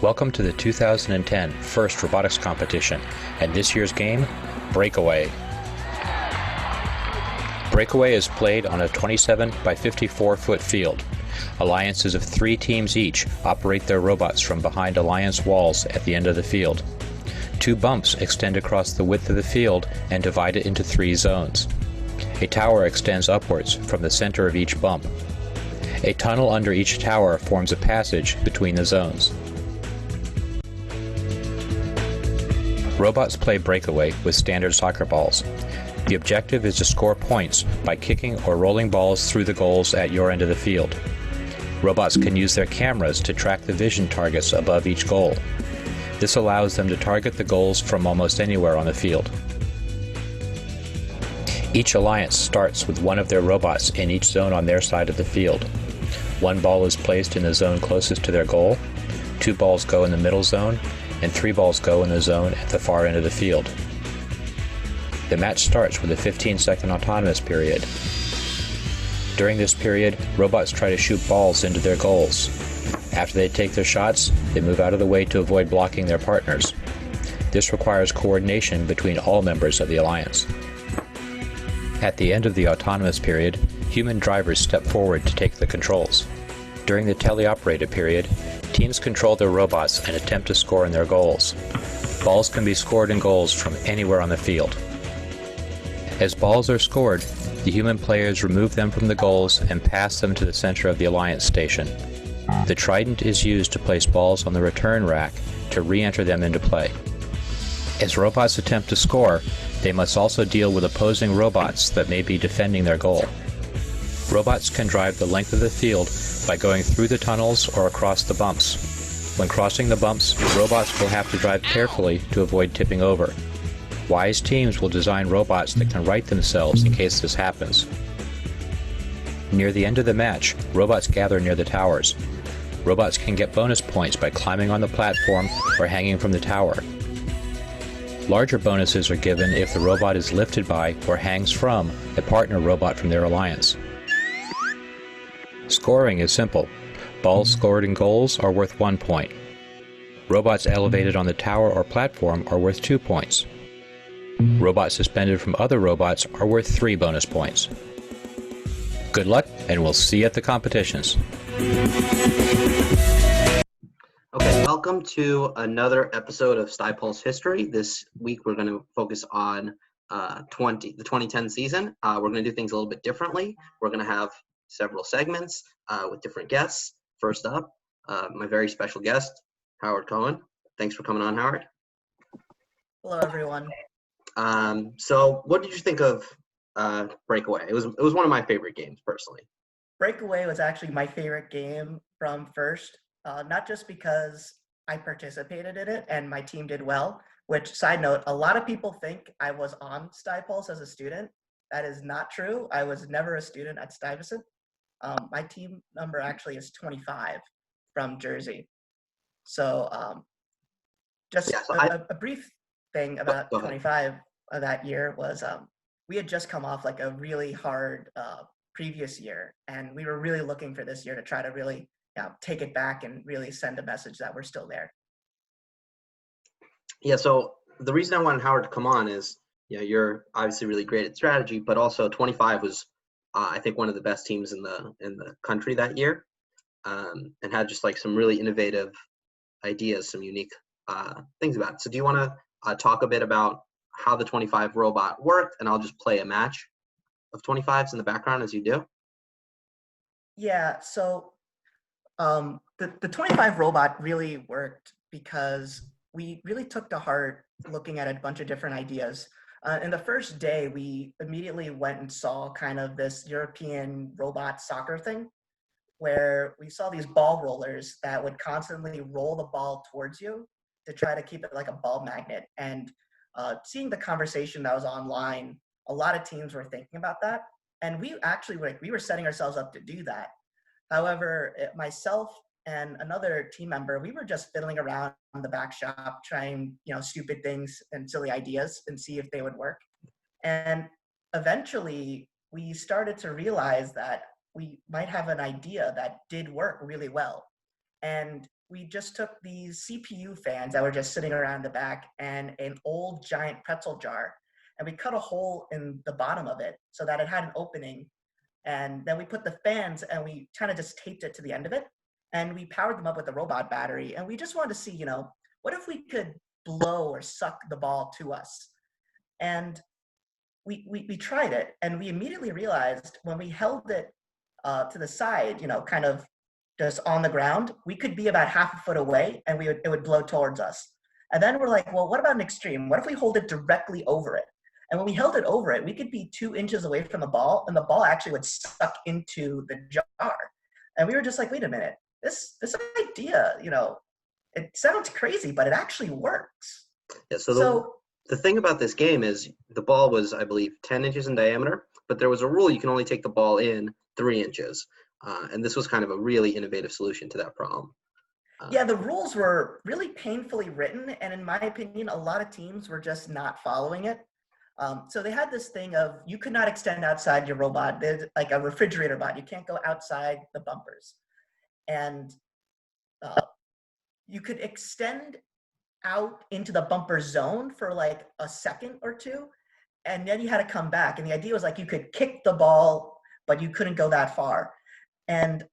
Welcome to the 2010 First Robotics Competition, and this year's game, Breakaway. Breakaway is played on a 27 by 54 foot field. Alliances of 3 teams each operate their robots from behind alliance walls at the end of the field. 2 bumps extend across the width of the field and divide it into 3 zones. A tower extends upwards from the center of each bump. A tunnel under each tower forms a passage between the zones. Robots play breakaway with standard soccer balls. The objective is to score points by kicking or rolling balls through the goals at your end of the field. Robots can use their cameras to track the vision targets above each goal. This allows them to target the goals from almost anywhere on the field. Each alliance starts with one of their robots in each zone on their side of the field. 1 ball is placed in the zone closest to their goal, 2 balls go in the middle zone, and 3 balls go in the zone at the far end of the field. The match starts with a 15-second autonomous period. During this period, robots try to shoot balls into their goals. After they take their shots, they move out of the way to avoid blocking their partners. This requires coordination between all members of the alliance. At the end of the autonomous period, human drivers step forward to take the controls. During the teleoperated period, teams control their robots and attempt to score in their goals. Balls can be scored in goals from anywhere on the field. As balls are scored, the human players remove them from the goals and pass them to the center of the alliance station. The trident is used to place balls on the return rack to re-enter them into play. As robots attempt to score, they must also deal with opposing robots that may be defending their goal. Robots can drive the length of the field by going through the tunnels or across the bumps. When crossing the bumps, robots will have to drive carefully to avoid tipping over. Wise teams will design robots that can right themselves in case this happens. Near the end of the match, robots gather near the towers. Robots can get bonus points by climbing on the platform or hanging from the tower. Larger bonuses are given if the robot is lifted by or hangs from a partner robot from their alliance. Scoring is simple. Balls scored in goals are worth 1 point. Robots elevated on the tower or platform are worth 2 points. Robots suspended from other robots are worth 3 bonus points. Good luck, and we'll see you at the competitions. Okay, welcome to another episode of StuyPulse History. This week we're going to focus on the 2010 season. We're going to do things a little bit differently. We're going to have several segments with different guests. First up, my very special guest, Howard Cohen. Thanks for coming on, Howard. Hello, everyone. So what did you think of Breakaway? It was one of my favorite games, personally. Breakaway was actually my favorite game from first, not just because I participated in it and my team did well, which, side note, a lot of people think I was on StuyPulse as a student. That is not true. I was never a student at Stuyvesant. My team number actually is 25 from Jersey. So a brief thing about 25 of that year was we had just come off like a really hard previous year, and we were really looking for this year to try to really take it back and really send a message that we're still there. Yeah, so the reason I wanted Howard to come on is, you're obviously really great at strategy, but also 25 was, I think, one of the best teams in the country that year, and had just like some really innovative ideas, some unique things about it. So do you want to talk a bit about how the 25 robot worked, and I'll just play a match of 25s in the background as you do? Yeah, so the 25 robot really worked because we really took to heart looking at a bunch of different ideas. In the first day, we immediately went and saw kind of this European robot soccer thing, where we saw these ball rollers that would constantly roll the ball towards you to try to keep it like a ball magnet. And seeing the conversation that was online, a lot of teams were thinking about that. And we actually we were setting ourselves up to do that. However, myself and another team member, we were just fiddling around in the back shop, trying, stupid things and silly ideas and see if they would work. And eventually we started to realize that we might have an idea that did work really well. And we just took these CPU fans that were just sitting around the back and an old giant pretzel jar, and we cut a hole in the bottom of it so that it had an opening. And then we put the fans and we kind of just taped it to the end of it. And we powered them up with a robot battery. And we just wanted to see, what if we could blow or suck the ball to us? And we tried it, and we immediately realized when we held it to the side, kind of just on the ground, we could be about half a foot away and it would blow towards us. And then we're like, well, what about an extreme? What if we hold it directly over it? And when we held it over it, we could be 2 inches away from the ball, and the ball actually would suck into the jar. And we were just like, wait a minute, this idea, it sounds crazy, but it actually works. Yeah, so the thing about this game is the ball was, I believe, 10 inches in diameter, but there was a rule you can only take the ball in 3 inches. And this was kind of a really innovative solution to that problem. Yeah, the rules were really painfully written, and in my opinion, a lot of teams were just not following it. So they had this thing of you could not extend outside your robot. There's like a refrigerator bot. You can't go outside the bumpers. And you could extend out into the bumper zone for like a second or two, and then you had to come back. And the idea was like you could kick the ball, but you couldn't go that far. And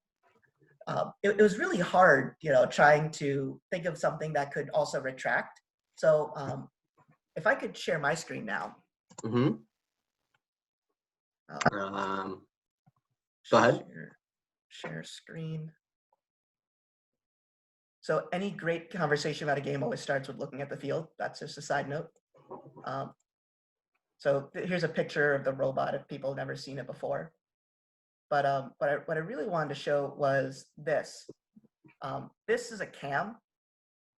it was really hard, trying to think of something that could also retract. So if I could share my screen now. Mm-hmm. Go ahead. Share screen. So any great conversation about a game always starts with looking at the field. That's just a side note. So here's a picture of the robot if people have never seen it before. But what I really wanted to show was this. This is a cam,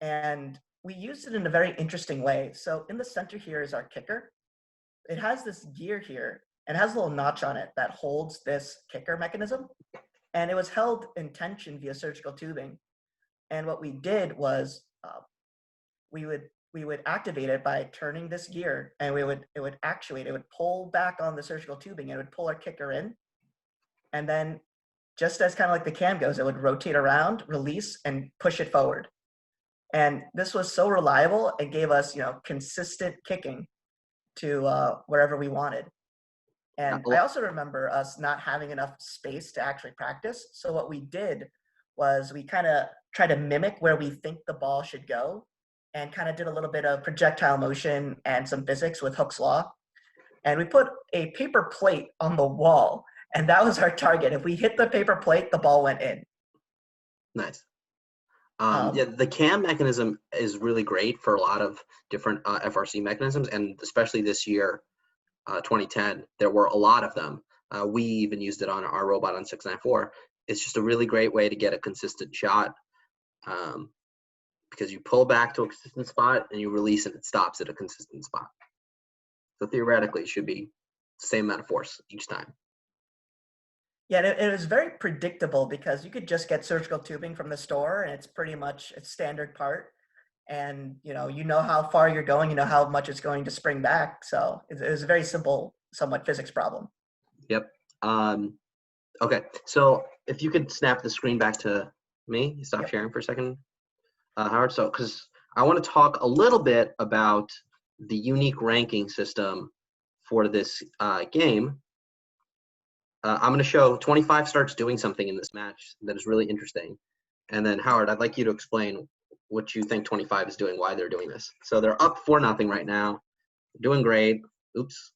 and we used it in a very interesting way. So in the center here is our kicker. It has this gear here, and it has a little notch on it that holds this kicker mechanism. And it was held in tension via surgical tubing. And what we did was we would activate it by turning this gear, and it would actuate. It would pull back on the surgical tubing, and it would pull our kicker in. And then just as kind of like the cam goes, it would rotate around, release, and push it forward. And this was so reliable, it gave us, consistent kicking to wherever we wanted. And I also remember us not having enough space to actually practice. So what we did was we kind of tried to mimic where we think the ball should go, and kind of did a little bit of projectile motion and some physics with Hooke's law. And we put a paper plate on the wall, and that was our target. If we hit the paper plate, the ball went in. Nice. Yeah, the cam mechanism is really great for a lot of different FRC mechanisms, and especially this year, 2010, there were a lot of them. We even used it on our robot on 694. It's just a really great way to get a consistent shot, because you pull back to a consistent spot and you release and it stops at a consistent spot. So theoretically, it should be the same amount of force each time. Yeah, it was very predictable because you could just get surgical tubing from the store, and it's pretty much a standard part. And you know how far you're going, you know how much it's going to spring back. So it was a very simple, somewhat physics problem. Yep. Okay, so if you could snap the screen back to me, stop sharing for a second, Howard. So, because I want to talk a little bit about the unique ranking system for this game. I'm going to show 25 starts doing something in this match that is really interesting. And then, Howard, I'd like you to explain what you think 25 is doing, why they're doing this. So they're up 4-0 right now. They're doing great. Oops.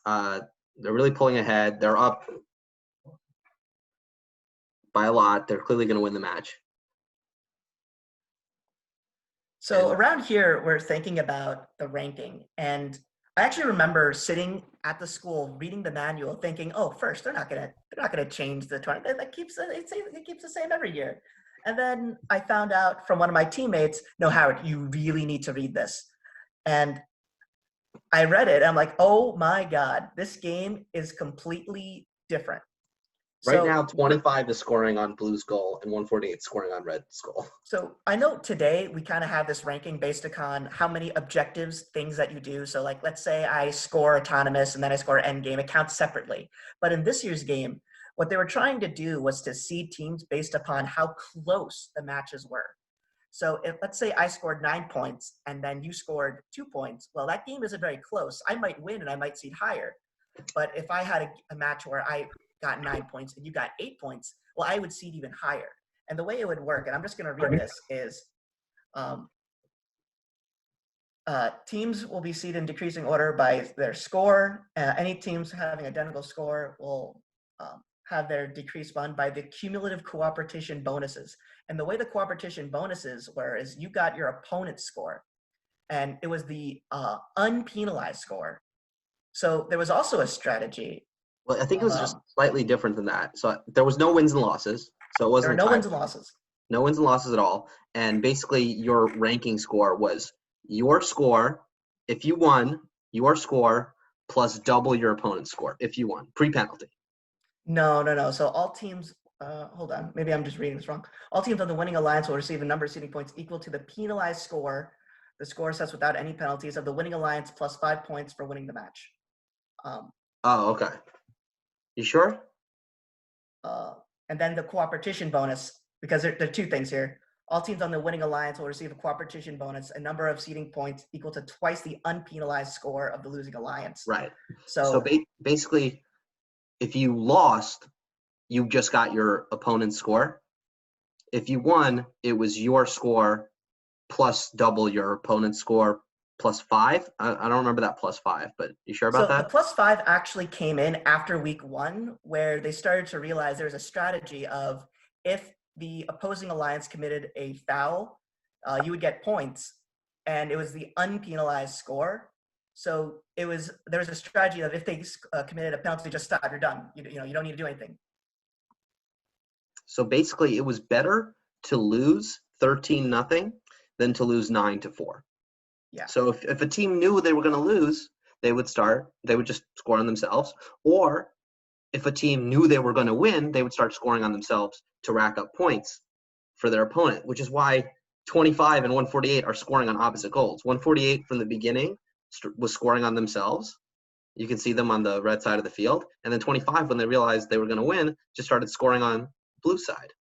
They're really pulling ahead. They're up by a lot. They're clearly going to win the match. So around here, we're thinking about the ranking. And I actually remember sitting at the school reading the manual, thinking, "Oh, first they're not gonna change the 20. It keeps the same every year." And then I found out from one of my teammates, "No, Howard, you really need to read this." And I read it. And I'm like, "Oh my God, this game is completely different." Right now, 25 is scoring on Blue's goal and 148 scoring on Red's goal. So I know today we kind of have this ranking based upon how many objectives, things that you do. So like, let's say I score autonomous and then I score endgame, it counts separately. But in this year's game, what they were trying to do was to seed teams based upon how close the matches were. So if, let's say I scored 9 points and then you scored 2 points, well, that game isn't very close. I might win and I might seed higher. But if I had a match where I got 9 points and you got 8 points, well, I would seed even higher. And the way it would work, and I'm just going to read this, is teams will be seeded in decreasing order by their score. Any teams having identical score will have their decrease run by the cumulative cooperation bonuses. And the way the cooperation bonuses were is you got your opponent's score, and it was the unpenalized score. So there was also a strategy. Well, I think it was just slightly different than that. So there was no wins and losses. So it wasn't there were no wins and losses. No wins and losses at all. And basically your ranking score was your score. If you won, your score plus double your opponent's score if you won, pre-penalty. No. So all teams, hold on, maybe I'm just reading this wrong. All teams on the winning alliance will receive a number of seeding points equal to the penalized score. The score sets without any penalties of the winning alliance plus 5 points for winning the match. Okay. You sure? And then the cooperation bonus, because there are 2 things here. All teams on the winning alliance will receive a cooperation bonus, a number of seeding points equal to twice the unpenalized score of the losing alliance. Right. So basically, if you lost, you just got your opponent's score. If you won, it was your score plus double your opponent's score plus 5. I don't remember that plus 5, but you sure about that? So the plus 5 actually came in after week 1, where they started to realize there's a strategy of if the opposing alliance committed a foul, you would get points, and it was the unpenalized score. So there was a strategy of if they committed a penalty, just stop, you're done. You don't need to do anything. So basically, it was better to lose 13-0 than to lose 9-4. Yeah. So if a team knew they were going to lose, they would just score on themselves. Or if a team knew they were going to win, they would start scoring on themselves to rack up points for their opponent, which is why 25 and 148 are scoring on opposite goals. 148 from the beginning was scoring on themselves. You can see them on the red side of the field. And then 25, when they realized they were going to win, just started scoring on blue side.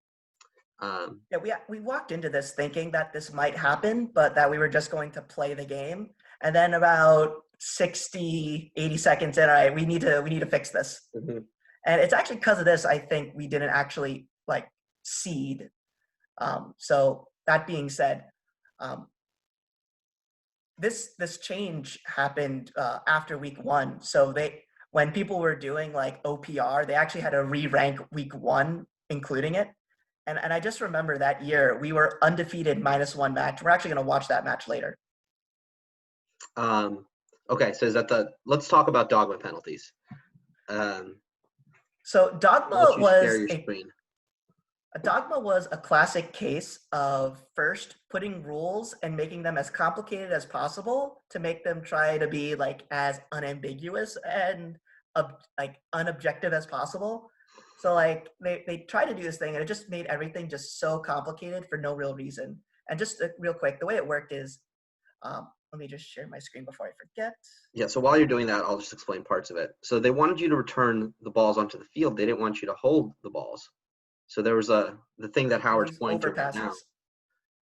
We walked into this thinking that this might happen, but that we were just going to play the game. And then about 60, 80 seconds in, all right, we need to fix this. Mm-hmm. And it's actually because of this, I think we didn't actually seed. So that being said, this change happened after week 1. So when people were doing OPR, they actually had to re-rank week 1, including it. And I just remember that year we were undefeated -1 match. We're actually going to watch that match later. Okay, so let's talk about dogma penalties. So dogma Dogma was a classic case of first putting rules and making them as complicated as possible to make them try to be as unambiguous and unobjective as possible. So they tried to do this thing and it just made everything just so complicated for no real reason. And just real quick, the way it worked is, let me just share my screen before I forget. Yeah, so while you're doing that, I'll just explain parts of it. So they wanted you to return the balls onto the field. They didn't want you to hold the balls. So there was the thing that Howard's pointing to right now.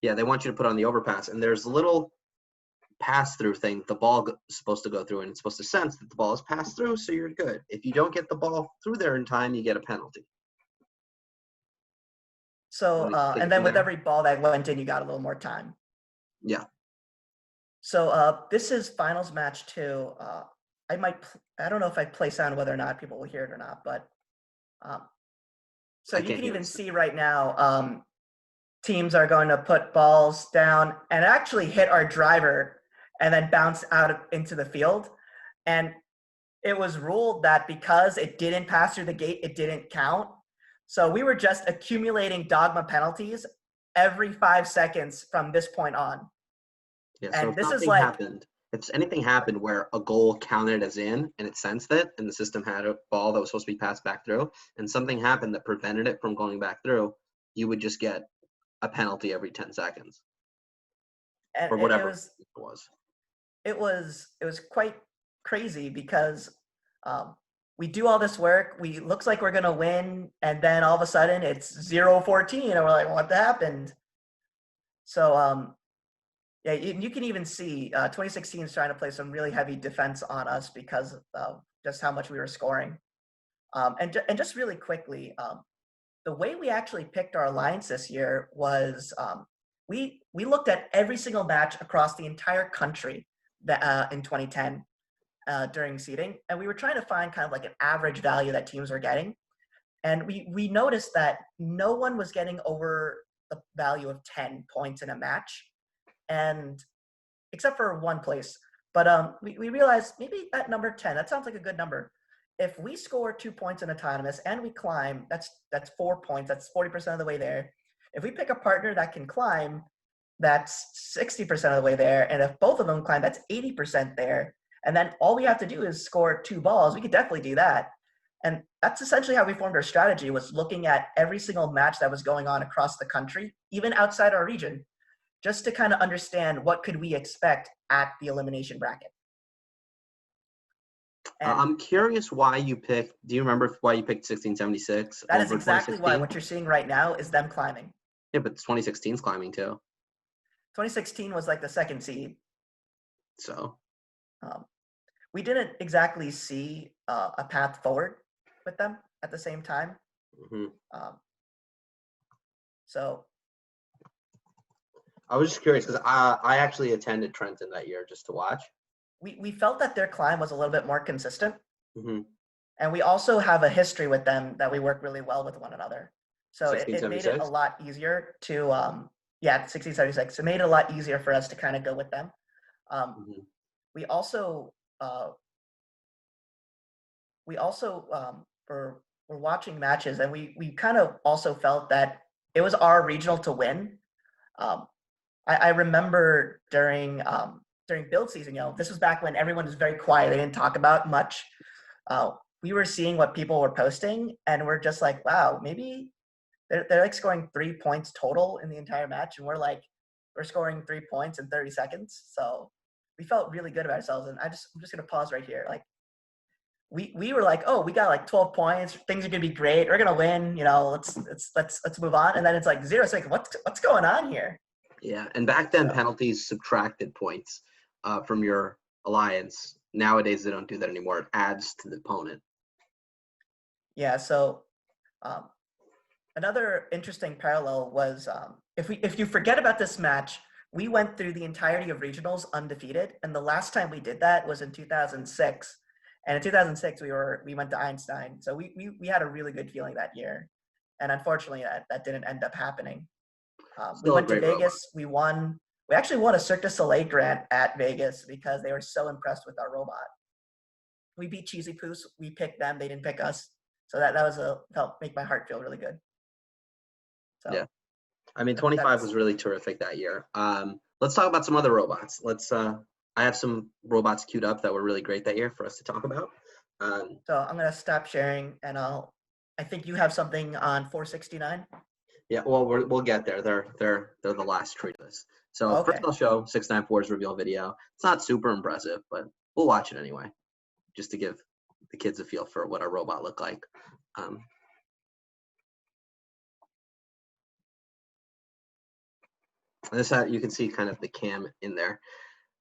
Yeah, they want you to put on the overpass. And there's a little pass-through thing the ball is supposed to go through, and it's supposed to sense that the ball is passed through, so you're good. If you don't get the ball through there in time, you get a penalty. So, and then with every ball that went in, you got a little more time. Yeah. So this is finals match 2. I don't know if I play sound whether or not people will hear it or not, but so you can even see right now, teams are going to put balls down and actually hit our driver and then bounce out into the field. And it was ruled that because it didn't pass through the gate, it didn't count. So we were just accumulating dogma penalties every 5 seconds from this point on. Yeah, so if anything happened where a goal counted as in and it sensed it and the system had a ball that was supposed to be passed back through and something happened that prevented it from going back through, you would just get a penalty every 10 seconds. And or whatever it was quite crazy because we do all this work, looks like we're going to win, and then all of a sudden it's 0-14 and we're like, what happened? So yeah, you can even see 2016 is trying to play some really heavy defense on us because of just how much we were scoring. And just really quickly, the way we actually picked our alliance this year was we looked at every single match across the entire country that in 2010 during seeding, and we were trying to find kind of like an average value that teams were getting. And we noticed that no one was getting over the value of 10 points in a match, and except for one place. But we realized maybe that number 10, that sounds like a good number. If we score 2 points in autonomous and we climb, that's 4 points. That's 40% of the way there. If we pick a partner that can climb, that's 60% of the way there. And if both of them climb, that's 80% there. And then all we have to do is score 2 balls. We could definitely do that. And that's essentially how we formed our strategy, was looking at every single match that was going on across the country, even outside our region, just to kind of understand what could we expect at the elimination bracket. And I'm curious why you picked. Do you remember why you picked 1676? that is exactly why. What you're seeing right now is them climbing. Yeah, but 2016's climbing too. 2016 was like the second seed. So we didn't exactly see a path forward with them at the same time. So I was just curious because I actually attended Trenton that year just to watch. We felt that their climb was a little bit more consistent. Mm-hmm. And we also have a history with them that we work really well with one another. So it made it a lot easier to, 1676. It made it a lot easier for us to kind of go with them. We also were watching matches, and we kind of also felt that it was our regional to win. I remember during build season, this was back when everyone was very quiet. They didn't talk about much. We were seeing what people were posting, and we're just like, wow, maybe they're like scoring 3 points total in the entire match, and we're scoring 3 points in 30 seconds. So we felt really good about ourselves. And I'm just gonna pause right here. Like we were like, oh, we got like 12 points. Things are gonna be great. We're gonna win. Let's move on. And then it's like 0 seconds. What's going on here? Yeah, and back then penalties subtracted points from your alliance. Nowadays they don't do that anymore. It adds to the opponent. Yeah. So another interesting parallel was if you forget about this match, we went through the entirety of regionals undefeated, and the last time we did that was in 2006. And in 2006, we went to Einstein, so we had a really good feeling that year, and unfortunately, that didn't end up happening. We went to Vegas. We won. We actually won a Cirque du Soleil grant at Vegas because they were so impressed with our robot. We beat Cheesy Poos. We picked them. They didn't pick us. So that helped make my heart feel really good. So, yeah, I mean, 25 was really terrific that year. Let's talk about some other robots. I have some robots queued up that were really great that year for us to talk about. So I'm gonna stop sharing, and I think you have something on 469. Yeah, well, we'll get there. They're the last treat of this. So first I'll show 694's reveal video. It's not super impressive, but we'll watch it anyway, just to give the kids a feel for what our robot looked like. You can see kind of the cam in there.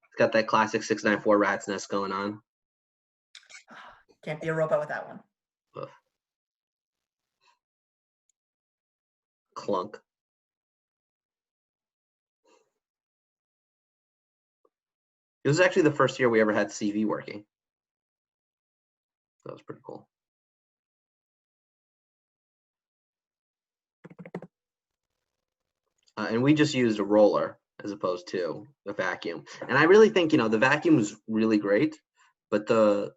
It's got that classic 694 rat's nest going on. Can't be a robot with that one. Ugh. Clunk. It was actually the first year we ever had CV working. That was pretty cool. And we just used a roller as opposed to a vacuum. And I really think, the vacuum was really great, but there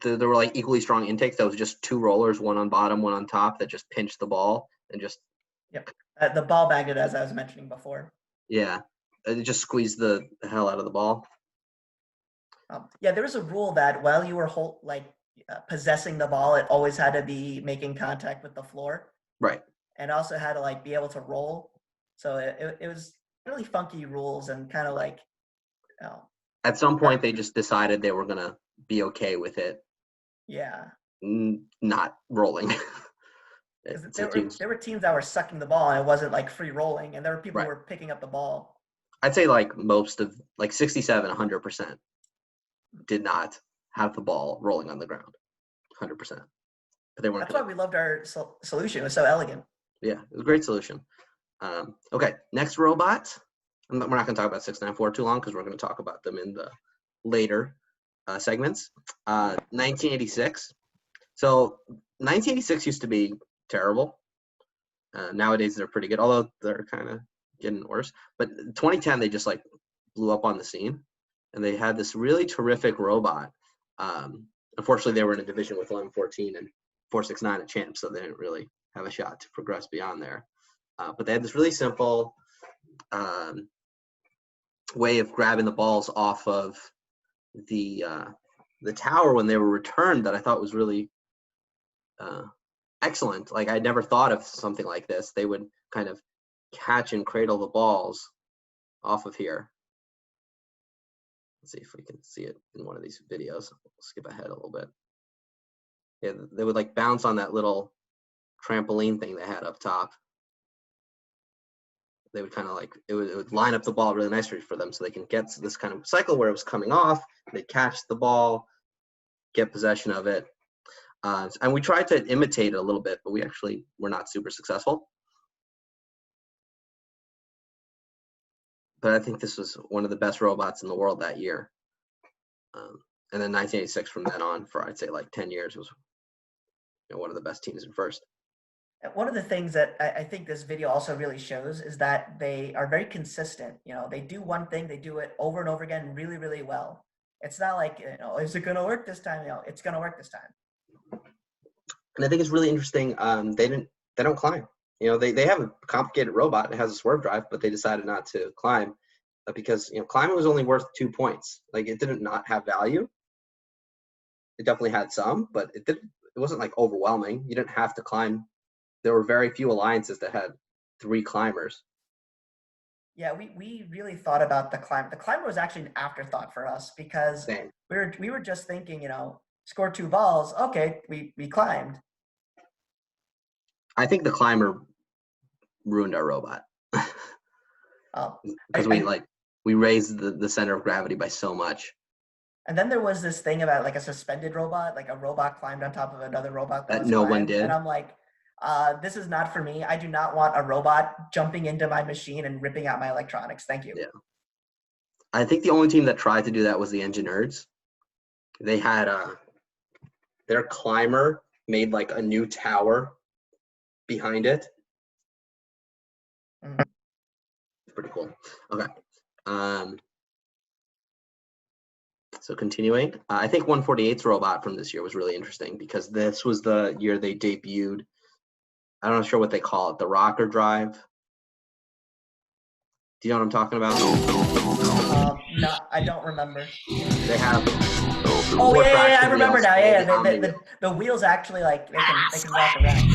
were like equally strong intakes. That was just 2 rollers, one on bottom, one on top, that just pinched the ball and just. Yep. The ball magnet, as I was mentioning before. Yeah. It just squeezed the hell out of the ball. Yeah, there was a rule that while you were possessing the ball, it always had to be making contact with the floor. Right. And also had to be able to roll. So it was really funky rules, and kind of at some point they just decided they were gonna be okay with it. Yeah. Not rolling. There were teams that were sucking the ball and it wasn't like free rolling, and there were people who were picking up the ball. I'd say like most of like 67, 100% did not have the ball rolling on the ground, 100%. But they weren't. That's why we loved our solution. It was so elegant. Yeah, it was a great solution. Okay, next robot. We're not going to talk about 694 too long because we're going to talk about them in the later segments. 1986. So 1986 used to be terrible. Nowadays they're pretty good, although they're kind of getting worse. But 2010 they just like blew up on the scene, and they had this really terrific robot. Unfortunately, they were in a division with 11-14 and 469 at champs, so they didn't really have a shot to progress beyond there. But they had this really simple way of grabbing the balls off of the tower when they were returned that I thought was really excellent. Like I never thought of something like this. They would kind of catch and cradle the balls off of here. Let's see if we can see it in one of these videos. We'll skip ahead a little bit. Yeah, they would like bounce on that little trampoline thing they had up top. They would kind of like, it would line up the ball really nicely for them so they can get to this kind of cycle where it was coming off, they'd catch the ball, get possession of it. And we tried to imitate it a little bit, but we actually were not super successful. But I think this was one of the best robots in the world that year. And then 1986 from then on for, I'd say like 10 years was one of the best teams in first. One of the things that I think this video also really shows is that they are very consistent. They do one thing, they do it over and over again really, really well. It's not like, is it going to work this time? It's going to work this time. And I think it's really interesting. They don't climb. They have a complicated robot. It has a swerve drive, but they decided not to climb because climbing was only worth 2 points. Like it didn't not have value. It definitely had some, but it wasn't like overwhelming. You didn't have to climb. There were very few alliances that had 3 climbers. Yeah, we really thought about the climb. The climber was actually an afterthought for us because we were just thinking, score 2 balls. Okay, we climbed. I think the climber ruined our robot. Because we raised the center of gravity by so much. And then there was this thing about like a suspended robot, like a robot climbed on top of another robot that no one did. And I'm like, this is not for me. I do not want a robot jumping into my machine and ripping out my electronics. Thank you. Yeah. I think the only team that tried to do that was the Engineers. They had their climber made like a new tower behind it. It's pretty cool. Okay. So continuing, I think 148's robot from this year was really interesting because this was the year they debuted. I'm not sure what they call it, the rocker drive. Do you know what I'm talking about? No, I don't remember. They have. Oh yeah, I remember now. Yeah, the wheels actually like they can walk around.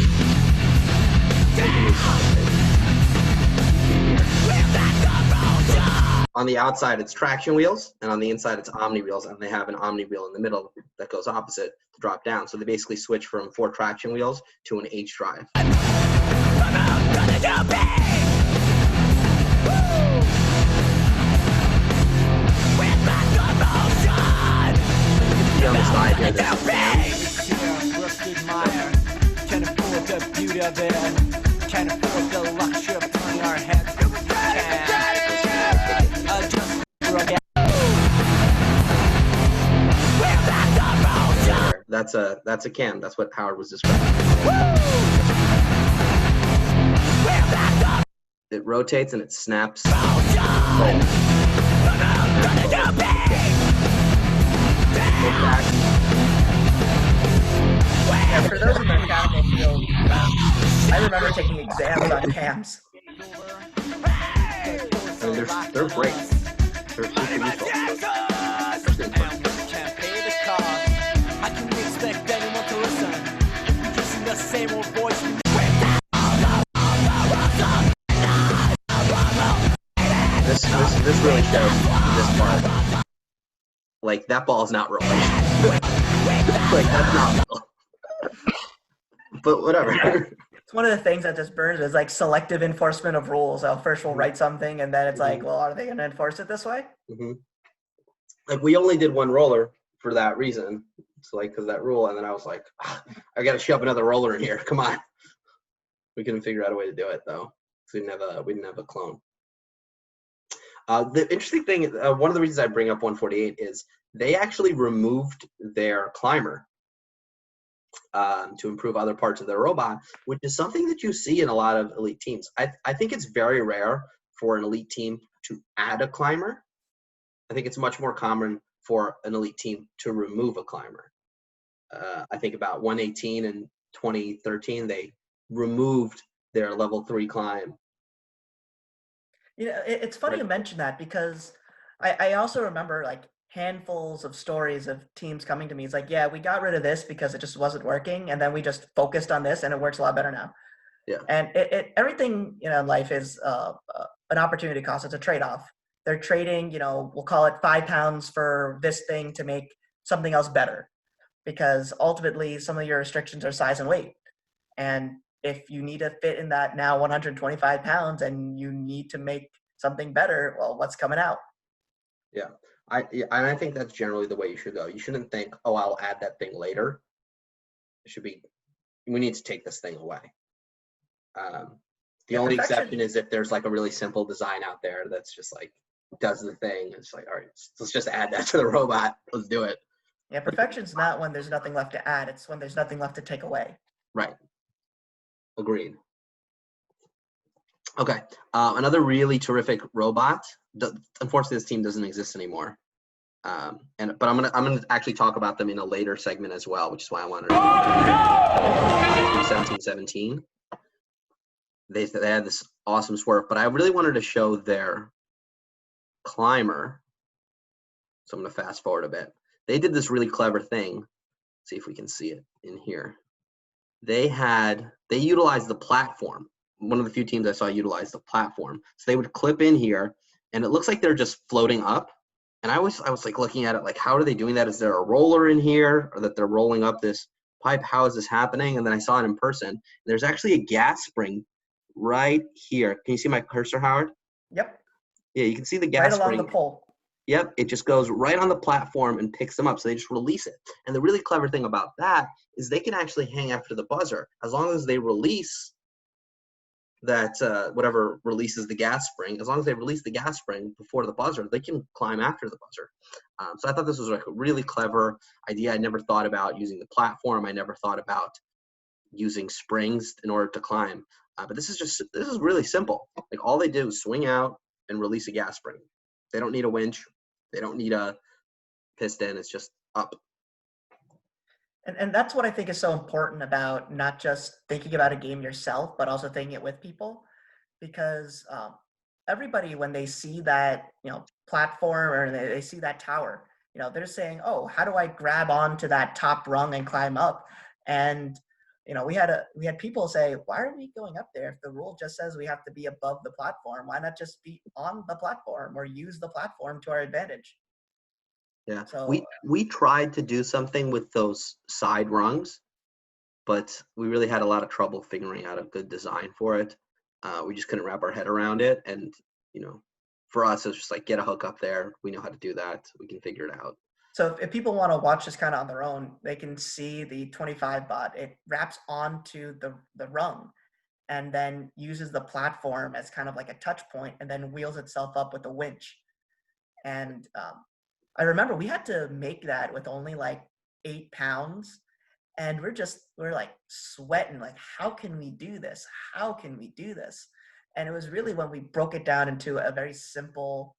On the outside, it's traction wheels, and on the inside, it's Omni wheels, and they have an Omni wheel in the middle that goes opposite to drop down. So they basically switch from 4 traction wheels to an H drive. On the side here, there's can't afford the beauty of it, can't afford the luxury of turning our heads. That's a cam. That's what Howard was describing. It rotates and it snaps. Yeah, for those in the mechanical field, I remember taking exams on cams. I mean, they're great. They're super useful. Can't pay the cost. How can we expect anyone to listen? Using the same old voice. This really shows this part. Like that ball is not rolling. Like that's not real. But whatever. It's one of the things that just burns is like selective enforcement of rules. So first we'll write something and then it's like, well, are they going to enforce it this way? Mm-hmm. Like we only did one roller for that reason. It's like because that rule, and then I was like, I got to shove another roller in here. Come on. We couldn't figure out a way to do it though. So we didn't have a clone. The interesting thing, one of the reasons I bring up 148 is they actually removed their climber to improve other parts of their robot, which is something that you see in a lot of elite teams. I think it's very rare for an elite team to add a climber. I think it's much more common for an elite team to remove a climber. I think about 118 and 2013, they removed their level 3 climb. You know, it's funny you mention that because I also remember like handfuls of stories of teams coming to me. It's like, yeah, we got rid of this because it just wasn't working. And then we just focused on this and it works a lot better now. Yeah. And everything, you know, in life is an opportunity cost. It's a trade-off. They're trading, you know, we'll call it 5 pounds for this thing to make something else better, because ultimately some of your restrictions are size and weight. And if you need to fit in that now 125 pounds and you need to make something better, well, what's coming out? Yeah. I think that's generally the way you should go. You shouldn't think, oh, I'll add that thing later. It should be, we need to take this thing away. The only exception is if there's like a really simple design out there that's just like does the thing. It's like, all right, let's just add that to the robot. Let's do it. Yeah, perfection's not when there's nothing left to add. It's when there's nothing left to take away. Right. Agreed. Okay. Another really terrific robot. Unfortunately, this team doesn't exist anymore. But I'm gonna actually talk about them in a later segment as well, which is why I wanted to. 1717. They had this awesome swerve, but I really wanted to show their climber. So I'm gonna fast forward a bit. They did this really clever thing. Let's see if we can see it in here. They utilized the platform. One of the few teams I saw utilize the platform. So they would clip in here, and it looks like they're just floating up. And I was like looking at it like, how are they doing that? Is there a roller in here, or that they're rolling up this pipe? How is this happening? And then I saw it in person. There's actually a gas spring right here. Can you see my cursor, Howard? Yep. Yeah, you can see the gas spring. Right along the pole. Yep, it just goes right on the platform and picks them up. So they just release it. And the really clever thing about that is they can actually hang after the buzzer. As long as they release that, whatever releases the gas spring, as long as they release the gas spring before the buzzer, they can climb after the buzzer. So I thought this was like a really clever idea. I never thought about using the platform. I never thought about using springs in order to climb. But this is really simple. Like all they do is swing out and release a gas spring. They don't need a winch. They don't need a piston. It's just up. And that's what I think is so important about not just thinking about a game yourself, but also thinking it with people. Because everybody, when they see that, you know, platform or they see that tower, you know, they're saying, oh, how do I grab onto that top rung and climb up? And, you know, we had people say, why are we going up there? If the rule just says we have to be above the platform, why not just be on the platform or use the platform to our advantage? Yeah, so, we tried to do something with those side rungs, but we really had a lot of trouble figuring out a good design for it. We just couldn't wrap our head around it. And, you know, for us, it's just like, get a hook up there. We know how to do that. We can figure it out. So if people want to watch this kind of on their own, they can see the 25 bot. It wraps onto the rung and then uses the platform as kind of like a touch point and then wheels itself up with a winch. And I remember we had to make that with only like 8 pounds. And we're like sweating, like, how can we do this? How can we do this? And it was really when we broke it down into a very simple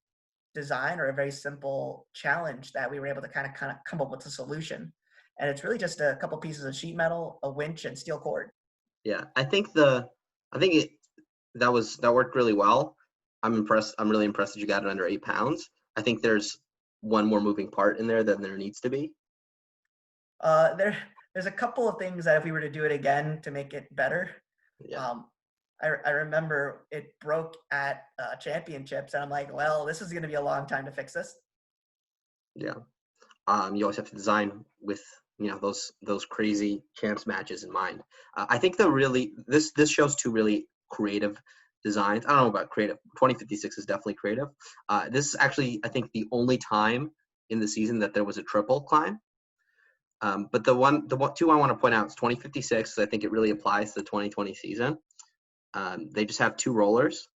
design or a very simple challenge that we were able to kind of come up with a solution. And it's really just a couple pieces of sheet metal, a winch, and steel cord. Yeah, that worked really well. I'm impressed. I'm really impressed that you got it under 8 pounds. I think there's one more moving part in there than there needs to be. There's a couple of things that if we were to do it again to make it better. Yeah. I remember it broke at championships, and I'm like, well, this is going to be a long time to fix this. Yeah. You always have to design with those crazy champs matches in mind. I think this shows two really creative designs. I don't know about creative. 2056 is definitely creative. This is actually, I think, the only time in the season that there was a triple climb. But the two I want to point out is 2056. I think it really applies to the 2020 season. They just have two rollers,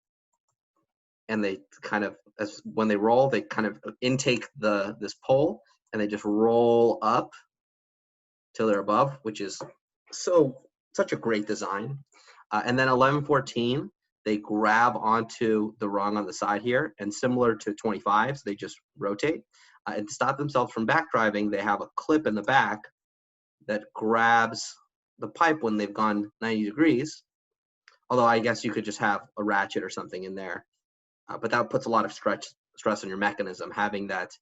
and they kind of, when they roll, they kind of intake this pole, and they just roll up till they're above, which is such a great design. And then 1114, they grab onto the rung on the side here, and similar to 25s, they just rotate. And to stop themselves from back driving, they have a clip in the back that grabs the pipe when they've gone 90 degrees. Although I guess you could just have a ratchet or something in there. But that puts a lot of stress on your mechanism. Having that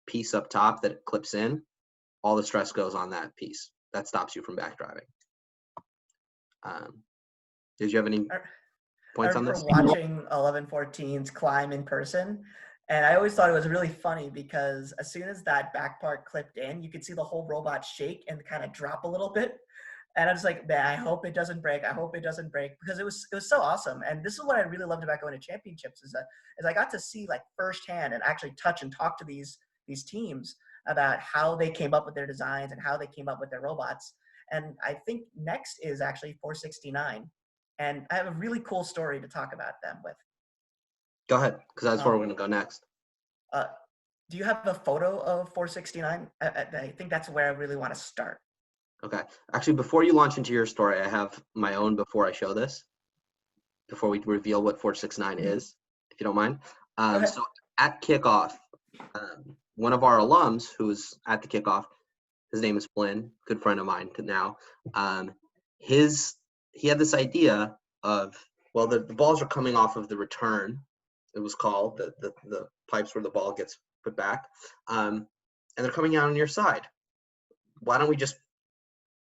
piece up top that it clips in, all the stress goes on that piece. That stops you from back driving. Did you have any points on this? I remember watching 1114's climb in person, and I always thought it was really funny because as soon as that back part clipped in, you could see the whole robot shake and kind of drop a little bit. And I was like, man, I hope it doesn't break. I hope it doesn't break, because it was so awesome. And this is what I really loved about going to championships is I got to see like firsthand and actually touch and talk to these teams about how they came up with their designs and how they came up with their robots. And I think next is actually 469. And I have a really cool story to talk about them with. Go ahead, because that's where we're going to go next. Do you have a photo of 469? I think that's where I really want to start. Okay. Actually, before you launch into your story, I have my own before I show this, before we reveal what 469 is, if you don't mind. Okay. So at kickoff, one of our alums who's at the kickoff, his name is Blyn, good friend of mine now. He had this idea of, well, the balls are coming off of the return. It was called the pipes where the ball gets put back, and they're coming out on your side. Why don't we just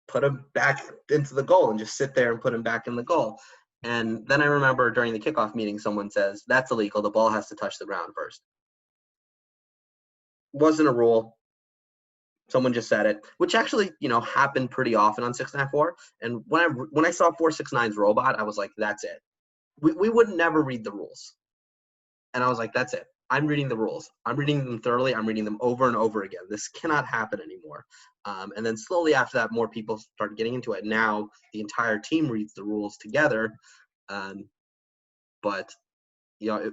put them back into the goal and just sit there and put them back in the goal? And then I remember during the kickoff meeting, someone says, that's illegal. The ball has to touch the ground first. Wasn't a rule. Someone just said it, which actually, happened pretty often on 694. And when I saw 469's robot, I was like, that's it. We would never read the rules. And I was like, that's it. I'm reading the rules. I'm reading them thoroughly. I'm reading them over and over again. This cannot happen anymore. And then slowly after that, more people started getting into it. Now the entire team reads the rules together. But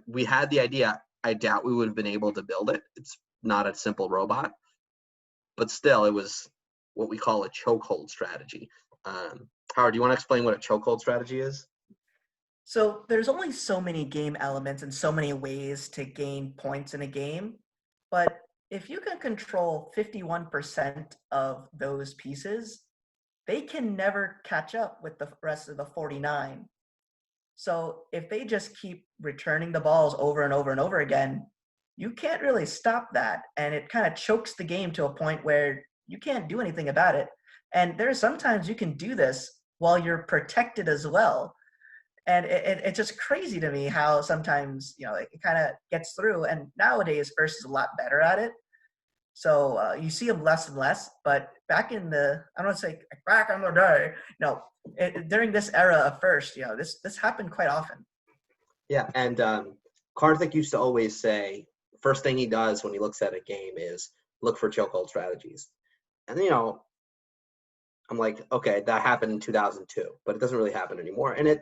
we had the idea. I doubt we would have been able to build it. It's not a simple robot. But still, it was what we call a chokehold strategy. Howard, do you want to explain what a chokehold strategy is? So there's only so many game elements and so many ways to gain points in a game. But if you can control 51% of those pieces, they can never catch up with the rest of the 49. So if they just keep returning the balls over and over and over again, you can't really stop that. And it kind of chokes the game to a point where you can't do anything about it. And there are sometimes you can do this while you're protected as well. And it's just crazy to me how sometimes, it kind of gets through. And nowadays, First is a lot better at it. So you see them less and less. But back in the, I don't want to say back in the day, during this era of First, this happened quite often. Yeah, and Karthik used to always say, first thing he does when he looks at a game is look for chokehold strategies. And, I'm like, okay, that happened in 2002, but it doesn't really happen anymore. And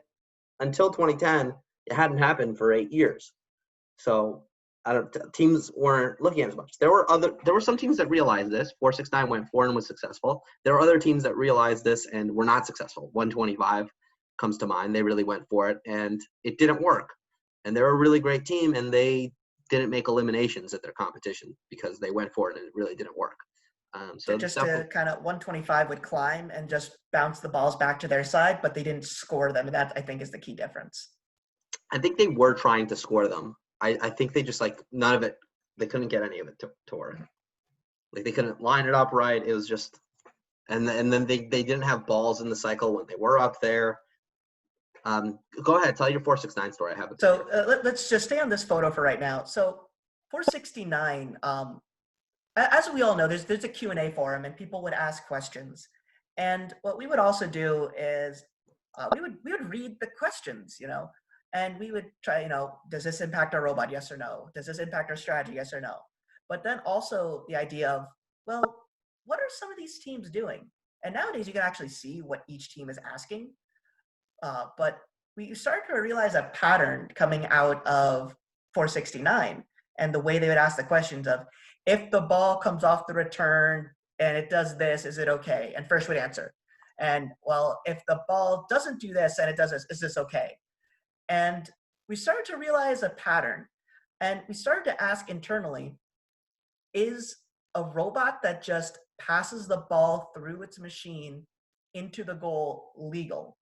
until 2010, it hadn't happened for 8 years. So teams weren't looking at it as much. There were some teams that realized this. 469 went for and was successful. There were other teams that realized this and were not successful. 125 comes to mind. They really went for it, and it didn't work. And they're a really great team, and they didn't make eliminations at their competition because they went for it and it really didn't work. So just to kind of 125 would climb and just bounce the balls back to their side, but they didn't score them. And that, I think, is the key difference. I think they were trying to score them. I think they just none of it, they couldn't get any of it to work. They couldn't line it up right. It was just, and then they didn't have balls in the cycle when they were up there. Go ahead, tell your 469 story. I have it. So let's just stay on this photo for right now. So 469, as we all know, there's a Q&A forum, and people would ask questions. And what we would also do is we would read the questions, and we would try, does this impact our robot? Yes or no? Does this impact our strategy? Yes or no? But then also the idea of, well, what are some of these teams doing? And nowadays you can actually see what each team is asking. But we started to realize a pattern coming out of 469 and the way they would ask the questions of, if the ball comes off the return and it does this, is it okay? And first would answer. And well, if the ball doesn't do this and it does this, is this okay? And we started to realize a pattern. And we started to ask internally, is a robot that just passes the ball through its machine into the goal legal?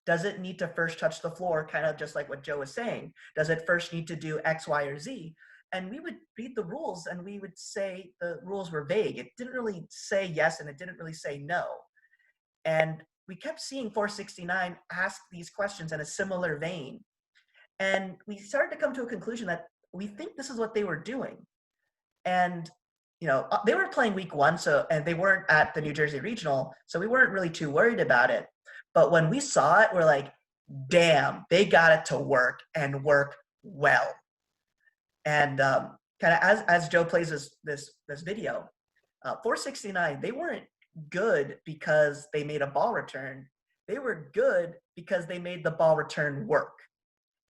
Does it need to first touch the floor, kind of just like what Joe was saying? Does it first need to do X, Y, or Z? And we would read the rules and we would say the rules were vague. It didn't really say yes and it didn't really say no. And we kept seeing 469 ask these questions in a similar vein. And we started to come to a conclusion that we think this is what they were doing. And they were playing week 1, and they weren't at the New Jersey Regional, so we weren't really too worried about it. But when we saw it, we're like, damn, they got it to work and work well. And kind of as Joe plays this video, 469, they weren't good because they made a ball return. They were good because they made the ball return work.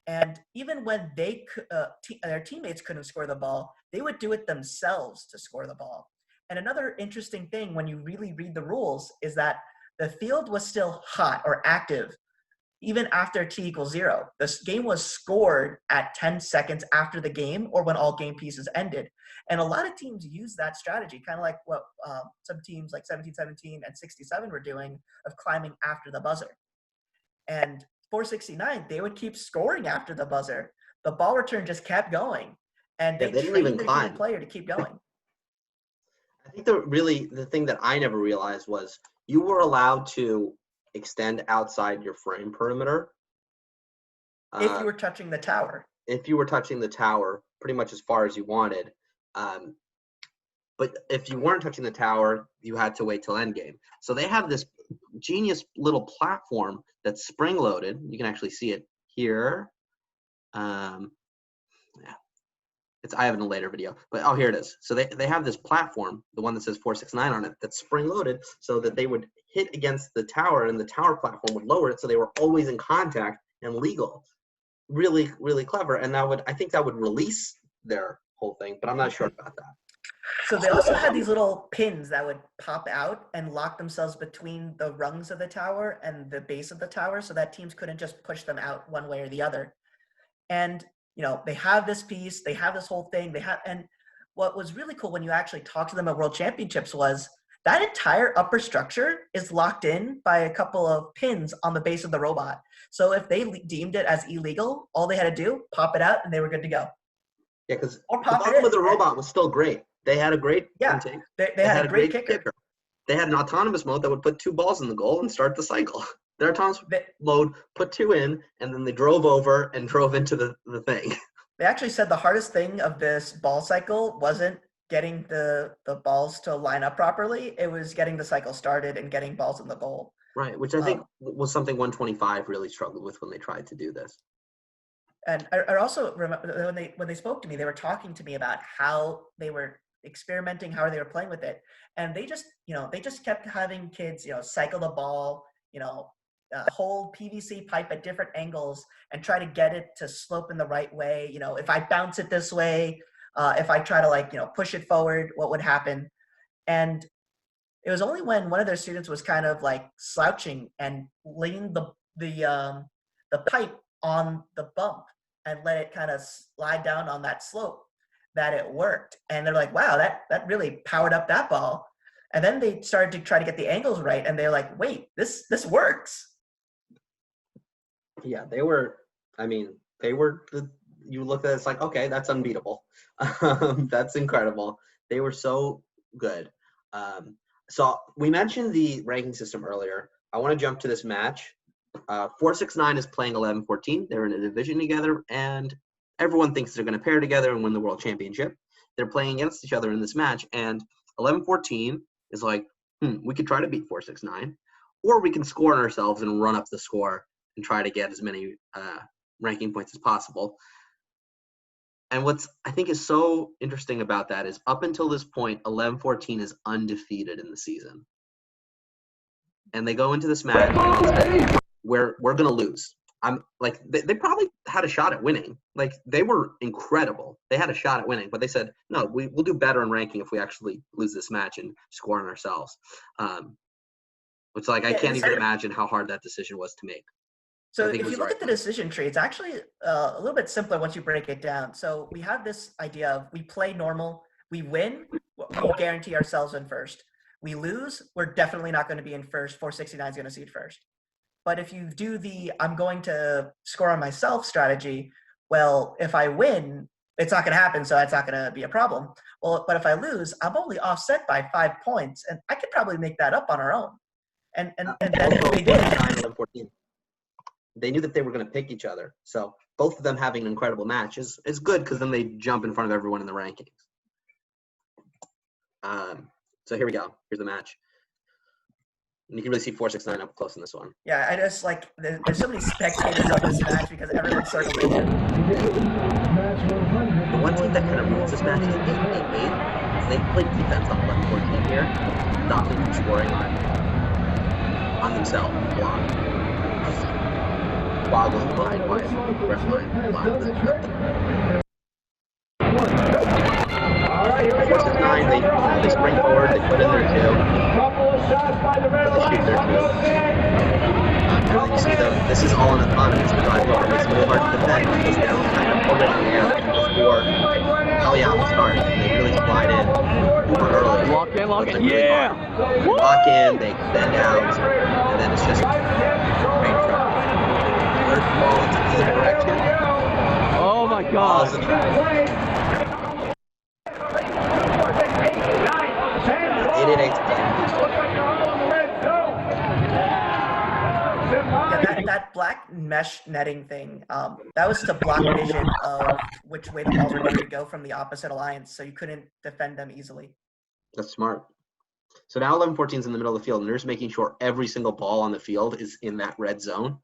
And even when their teammates couldn't score the ball, they would do it themselves to score the ball. And another interesting thing when you really read the rules is that the field was still hot or active even after t=0. This game was scored at 10 seconds after the game or when all game pieces ended. And a lot of teams use that strategy, kind of like what some teams like 17-17 and 67 were doing, of climbing after the buzzer. And 469, they would keep scoring after the buzzer. The ball return just kept going. And they didn't trained even their climb. human player to keep going. I think the thing that I never realized was you were allowed to extend outside your frame perimeter. If you were touching the tower. If you were touching the tower, pretty much as far as you wanted. But if you weren't touching the tower, you had to wait till endgame. So they have this genius little platform that's spring-loaded. You can actually see it here. Yeah. I have it in a later video, but here it is. So they have this platform, the one that says 469 on it, that's spring-loaded, so that they would hit against the tower and the tower platform would lower it, so they were always in contact and legal. Really, really clever. And I think that would release their whole thing, but I'm not sure about that. So they also had these little pins that would pop out and lock themselves between the rungs of the tower and the base of the tower so that teams couldn't just push them out one way or the other. And they have this piece, they have this whole thing, and what was really cool when you actually talk to them at World Championships was that entire upper structure is locked in by a couple of pins on the base of the robot. So if they deemed it as illegal, all they had to do, pop it out, and they were good to go. Yeah, because the bottom of the robot was still great. They had a great intake. They had a great kicker. They had an autonomous mode that would put 2 balls in the goal and start the cycle. Their autonomous mode put 2 in, and then they drove over and drove into the thing. They actually said the hardest thing of this ball cycle wasn't getting the balls to line up properly. It was getting the cycle started and getting balls in the goal. Right, which I think was something 125 really struggled with when they tried to do this. And I also remember when they spoke to me, they were talking to me about how they were experimenting, how they were playing with it. And they just kept having kids, cycle the ball, hold PVC pipe at different angles and try to get it to slope in the right way. If I bounce it this way, if I try to push it forward, what would happen? And it was only when one of their students was kind of slouching and leaned the pipe on the bump and let it kind of slide down on that slope that it worked. And they're like, wow, that really powered up that ball. And then they started to try to get the angles right, and they're like, wait, this works. Yeah, you look at it, it's like, okay, that's unbeatable. That's incredible. They were so good. So we mentioned the ranking system earlier. I want to jump to this match. 469 is playing 11-14. They're in a division together, and everyone thinks they're going to pair together and win the world championship. they're playing against each other in this match, and 11-14 is like, we could try to beat 469, or we can score on ourselves and run up the score and try to get as many ranking points as possible. And what's I think is so interesting about that is up until this point, 11-14 is undefeated in the season. And they go into this match and they say, we're going to lose. I'm like, they probably had a shot at winning. Like, they were incredible. They had a shot at winning, but they said, no, we'll do better in ranking if we actually lose this match and score on ourselves. Which, like, I can't even imagine how hard that decision was to make. So if you look at the decision tree, it's actually a little bit simpler once you break it down. So we have this idea of we play normal, we win, we guarantee ourselves in first. We lose, we're definitely not going to be in first. 469 is going to seed first. But if you do the I'm going to score on myself strategy, well, if I win, it's not going to happen, so that's not going to be a problem. Well, but if I lose, I'm only offset by 5 points, and I could probably make that up on our own. And then they did. 14. They knew that they were going to pick each other. So both of them having an incredible match is good because then they jump in front of everyone in the rankings. So here we go. Here's the match. And you can really see 469 up close in this one. Yeah, I just like there's so many spectators of this match because everyone's circling it. The one team that kind of rules this match is 8-8. They played defense on 11-14 here, stop them from scoring on themselves. Boggles the mind by ref line. 469, they spring forward, they put in their two. They shoot their two. And then you see them, this is all in autonomous. The drive over makes it really hard to defend because they're kind of already there before Eliav starts. And they really slide in more early. Lock in, really yeah! They lock in, they extend out, and then it's just great try. Third ball into either direction. Oh my God! That black mesh netting thing, that was to block vision of which way the balls were going to go from the opposite alliance, so you couldn't defend them easily. That's smart. So now 11-14 is in the middle of the field, and they're just making sure every single ball on the field is in that red zone.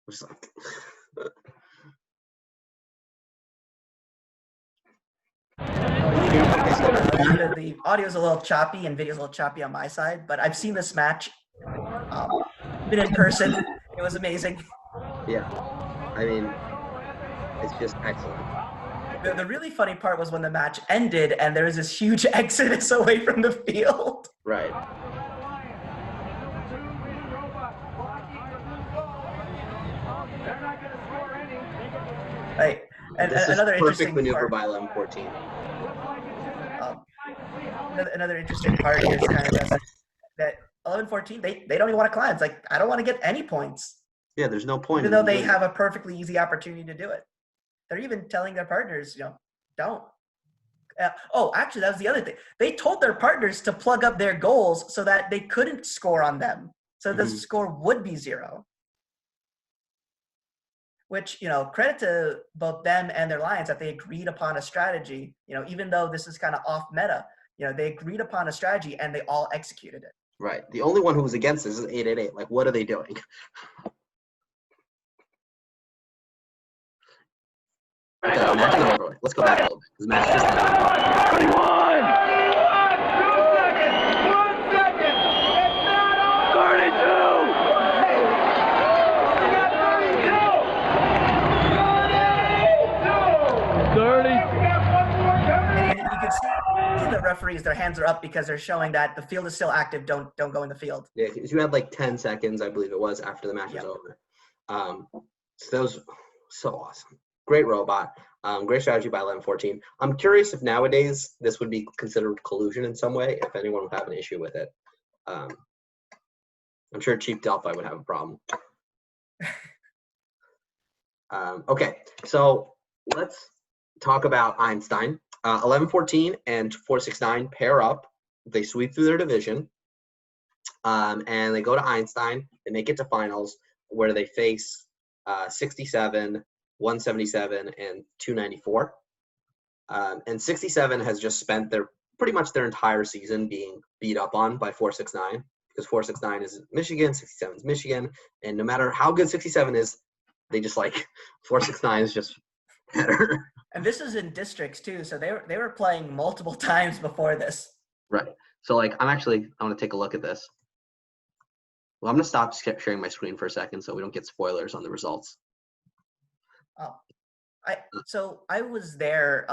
Which is like... The audio is a little choppy and video is a little choppy on my side, but I've seen this match. Been in person. It was amazing. Yeah. I mean, it's just excellent. The really funny part was when the match ended and there was this huge exodus away from the field. Right. Right. And this another is interesting perfect maneuver part, by 11-14. Another interesting part is kind of that 11-14, they don't even want to climb. It's like, I don't want to get any points. Yeah, there's no point. Even though they have a perfectly easy opportunity to do it. They're even telling their partners, don't. Actually, that was the other thing. They told their partners to plug up their goals so that they couldn't score on them. So the score would be 0. Which, credit to both them and their alliance that they agreed upon a strategy, even though this is kind of off meta, they agreed upon a strategy and they all executed it. Right. The only one who was against this is 888. Like, what are they doing? Okay, the match is over. Let's go back a little bit. The match just ended. 31! 32! And you can see the referees, their hands are up because they're showing that the field is still active. Don't go in the field. Yeah, because you had like 10 seconds, I believe it was, after the match was over. So that was so awesome. Great robot. Great strategy by 11-14. I'm curious if nowadays this would be considered collusion in some way, if anyone would have an issue with it. I'm sure Chief Delphi would have a problem. Okay, so let's talk about Einstein. 11-14 and 469 pair up. They sweep through their division, and they go to Einstein. They make it to finals where they face 67, 177, and 294. And 67 has just spent pretty much their entire season being beat up on by 469, because 469 is Michigan, 67 is Michigan, and no matter how good 67 is, they just like 469 is just better. And this is in districts too, so they were playing multiple times before this. Right. So like I want to take a look at this. Well, I'm going to stop sharing my screen for a second so we don't get spoilers on the results. So I was there.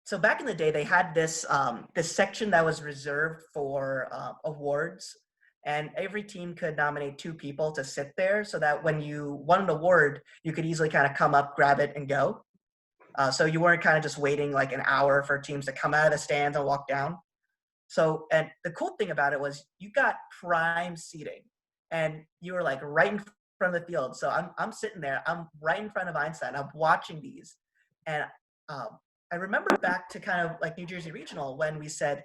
So back in the day, they had this section that was reserved for awards, and every team could nominate 2 people to sit there, so that when you won an award, you could easily kind of come up, grab it, and go. So you weren't kind of just waiting like an hour for teams to come out of the stands and walk down. So, and the cool thing about it was you got prime seating, and you were like right in front of the field. So I'm sitting there, I'm right in front of Einstein, I'm watching these. And I remember back to kind of like New Jersey Regional when we said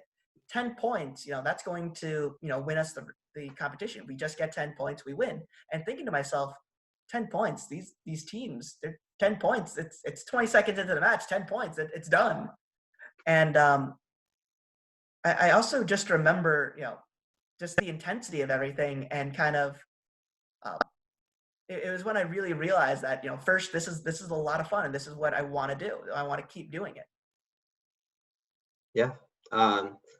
10 points, that's going to, win us the competition. We just get 10 points, we win. And thinking to myself, 10 points, these teams, they're 10 points. It's 20 seconds into the match, 10 points, it's done. And I also just remember, just the intensity of everything, and kind of, it was when I really realized that, first, this is a lot of fun, and this is what I want to do. I want to keep doing it. Yeah.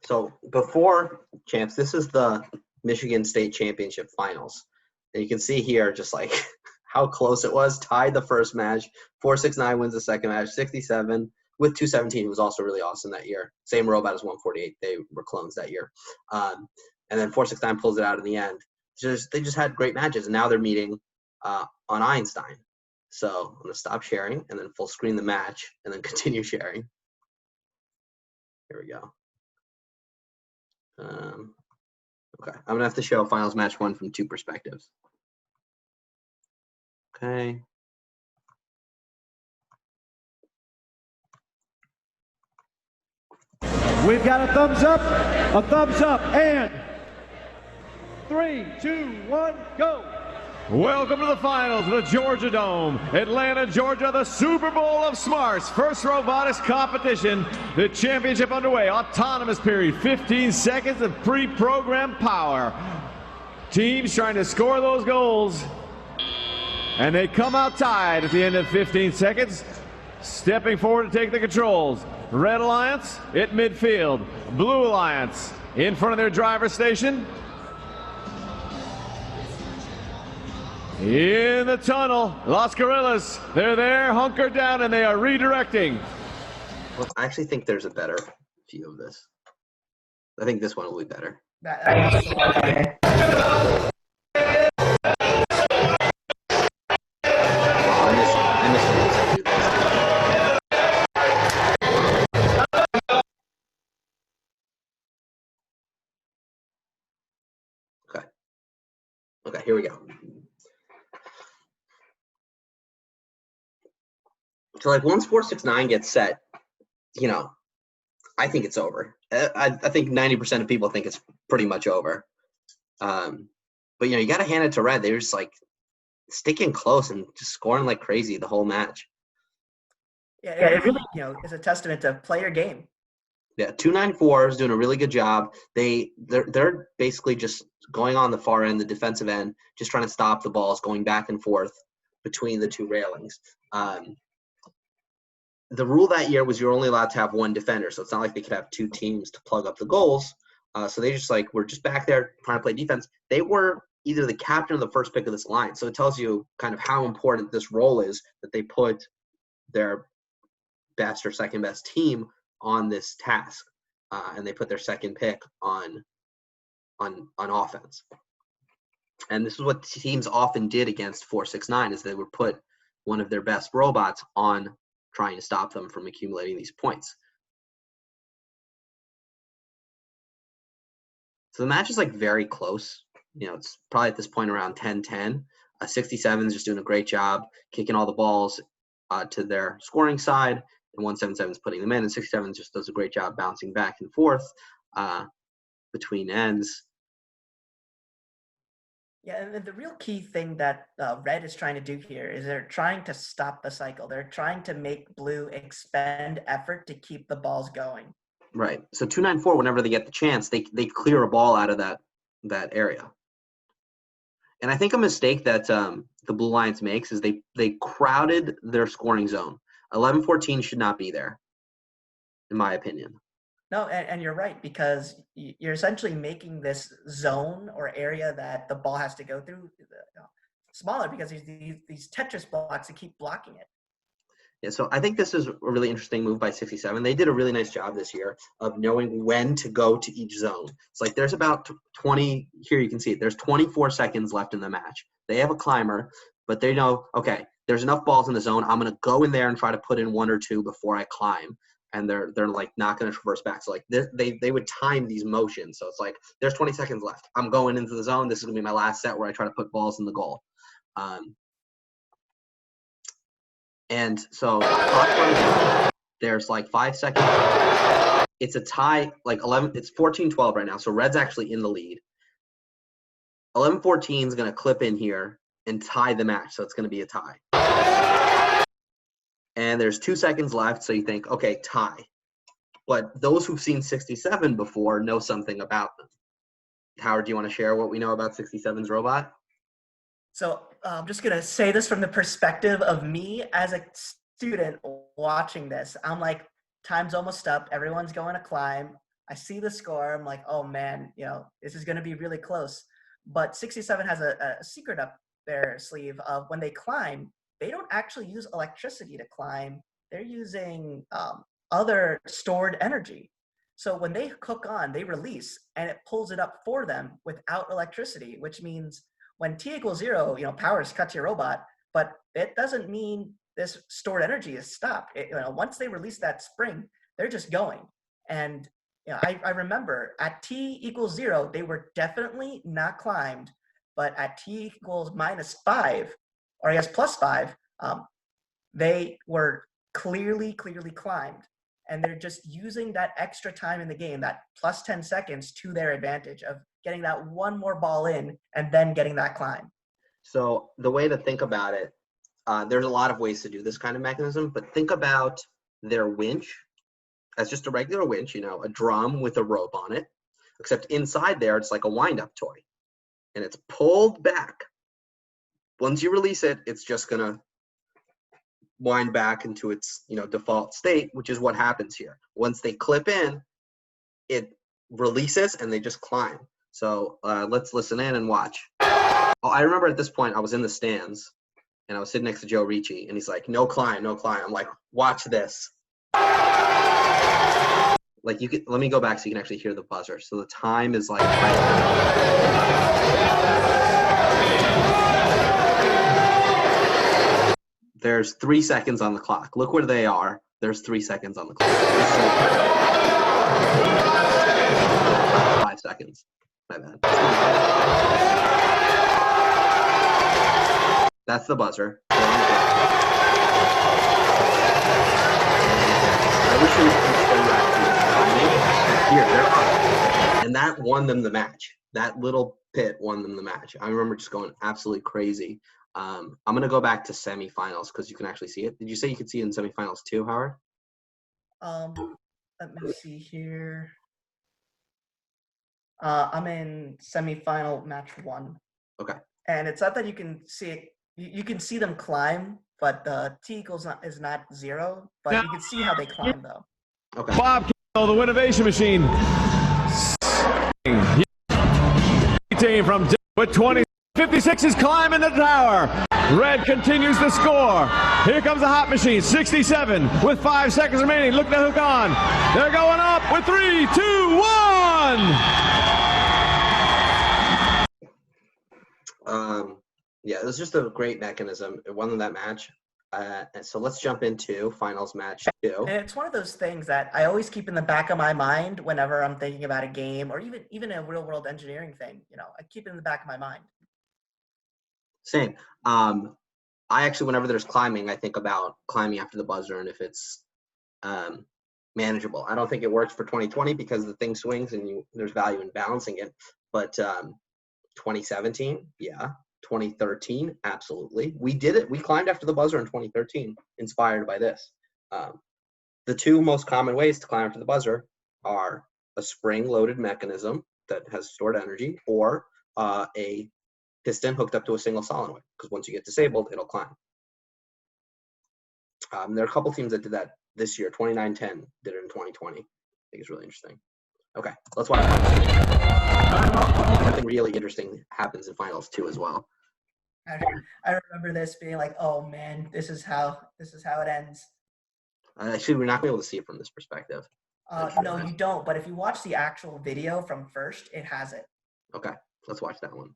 So before champs, this is the Michigan State Championship Finals. And you can see here just like how close it was. Tied the first match. 469 wins the second match. 67 with 217 was also really awesome that year. Same robot as 148. They were clones that year. And then 469 pulls it out in the end. They just had great matches, and now they're meeting on Einstein. So I'm gonna stop sharing and then full screen the match and then continue sharing. Here we go. Okay, I'm gonna have to show finals match 1 from 2 perspectives. Okay. We've got a thumbs up, and 3, 2, 1, go. Welcome to the finals of the Georgia Dome, Atlanta, Georgia, the Super Bowl of Smarts. First robotics competition, the championship underway. Autonomous period, 15 seconds of pre-programmed power. Teams trying to score those goals, and they come out tied at the end of 15 seconds. Stepping forward to take the controls. Red Alliance at midfield. Blue Alliance in front of their driver's station. In the tunnel, Las Gorillas, they're there, hunkered down, and they are redirecting. Well, I actually think there's a better view of this. I think this one will be better. Okay, here we go. So like once 469 gets set, I think it's over. I think 90% of people think it's pretty much over. But you got to hand it to Red. They're just like sticking close and just scoring like crazy the whole match. Yeah, it really, is a testament to player game. Yeah, 294 is doing a really good job. They're basically just going on the far end, the defensive end, just trying to stop the balls going back and forth between the 2 railings. The rule that year was you're only allowed to have 1 defender, so it's not like they could have 2 teams to plug up the goals. So they just were just back there trying to play defense. They were either the captain or the first pick of this line, so it tells you kind of how important this role is that they put their best or second best team on this task, and they put their second pick on offense. And this is what teams often did against 469, is they would put one of their best robots on trying to stop them from accumulating these points. So the match is very close. It's probably at this point around 10-10. 67 is just doing a great job kicking all the balls to their scoring side, and 177 is putting them in, and 67 just does a great job bouncing back and forth between ends. Yeah, and the real key thing that Red is trying to do here is they're trying to stop the cycle. They're trying to make Blue expend effort to keep the balls going. Right. So 294, whenever they get the chance, they clear a ball out of that area. And I think a mistake that the Blue Lions makes is they crowded their scoring zone. 11-14 should not be there, in my opinion. No, and you're right, because you're essentially making this zone or area that the ball has to go through smaller, because these Tetris blocks that keep blocking it. Yeah, so I think this is a really interesting move by 67. They did a really nice job this year of knowing when to go to each zone. It's like there's about 20, here you can see it, there's 24 seconds left in the match. They have a climber, but they know, okay, there's enough balls in the zone. I'm going to go in there and try to put in one or two before I climb. And they're like not going to traverse back. So like they would time these motions. So it's like there's 20 seconds left. I'm going into the zone. This is going to be my last set where I try to put balls in the goal. And so there's like 5 seconds. It's a tie, like 11. It's 14-12 right now. So Red's actually in the lead. 11-14 is going to clip in here and tie the match. So it's going to be a tie. And there's 2 seconds left, so you think, okay, tie. But those who've seen 67 before know something about them. Howard, do you want to share what we know about 67's robot? So I'm just going to say this from the perspective of me as a student watching this. I'm like, time's almost up. Everyone's going to climb. I see the score. I'm like, oh, man, this is going to be really close. But 67 has a secret up their sleeve of when they climb, they don't actually use electricity to climb. They're using other stored energy. So when they hook on, they release, and it pulls it up for them without electricity, which means when t equals 0, power is cut to your robot, but it doesn't mean this stored energy is stopped. Once they release that spring, they're just going. And I remember at t equals 0, they were definitely not climbed, but at t equals -5, or I guess +5, they were clearly climbed. And they're just using that extra time in the game, that plus 10 seconds, to their advantage of getting that one more ball in and then getting that climb. So the way to think about it, there's a lot of ways to do this kind of mechanism, but think about their winch as just a regular winch, a drum with a rope on it, except inside there, it's like a wind-up toy. And it's pulled back. Once you release it, it's just going to wind back into its default state, which is what happens here. Once they clip in, it releases and they just climb. So let's listen in and watch. I remember at this point I was in the stands and I was sitting next to Joe Ricci, and he's like, no climb, no climb. I'm like, watch this. Like, let me go back so you can actually hear the buzzer. So the time is like there's 3 seconds on the clock. Look where they are. There's 3 seconds on the clock. 5 seconds. My bad. That's the buzzer. I wish it was here. They're up. And that won them the match. That little pit won them the match. I remember just going absolutely crazy. I'm going to go back to semifinals because you can actually see it. Did you say you could see it in semifinals too, Howard? Let me see here. I'm in semifinal match 1. Okay. And it's not that you can see it. You can see them climb, but the t equals is not 0. But you can see how they climb, though. Okay. Bob, the Winnovation Machine. Team from with 20. 56 is climbing the tower. Red continues to score. Here comes the hot machine. 67 with 5 seconds remaining. Look to hook on. They're going up with 3, 2, 1. Yeah, it was just a great mechanism. It won them that match. And so let's jump into finals match 2. And it's one of those things that I always keep in the back of my mind whenever I'm thinking about a game, or even a real world engineering thing. I keep it in the back of my mind. Same. I actually, whenever there's climbing, I think about climbing after the buzzer and if it's manageable. I don't think it works for 2020 because the thing swings and there's value in balancing it. But 2017, yeah. 2013, absolutely. We did it. We climbed after the buzzer in 2013, inspired by this. The two most common ways to climb after the buzzer are a spring-loaded mechanism that has stored energy, or a piston hooked up to a single solenoid, because once you get disabled, it'll climb. There are a couple teams that did that this year. 2910 did it in 2020. I think it's really interesting. Okay, let's watch. Something really interesting happens in finals too as well. I remember this being like, oh man, this is how it ends. Actually, we're not going to be able to see it from this perspective. No, you don't. But if you watch the actual video from first, it has it. Okay, let's watch that one.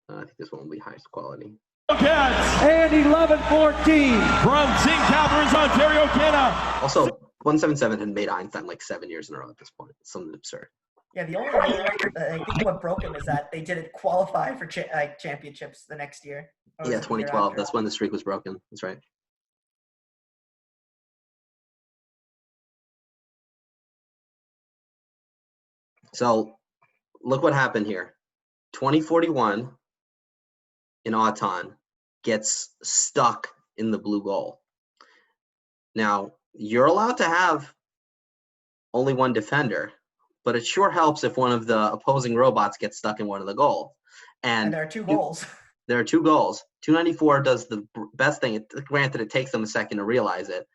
I think this one will be highest quality. And 11-14 from St. Catharines, Ontario, Canada. Also, 177 had made Einstein like 7 years in a row at this point. It's something absurd. Yeah, the only thing I think what broke him is that they didn't qualify for championships the next year. Yeah, 2012. That's when the streak was broken. That's right. So, look what happened here. 2041 in Auton gets stuck in the blue goal. Now, you're allowed to have only one defender, but it sure helps if one of the opposing robots gets stuck in one of the goals. And there are two goals. There are two goals. 294 does the best thing. Granted, it takes them a second to realize it.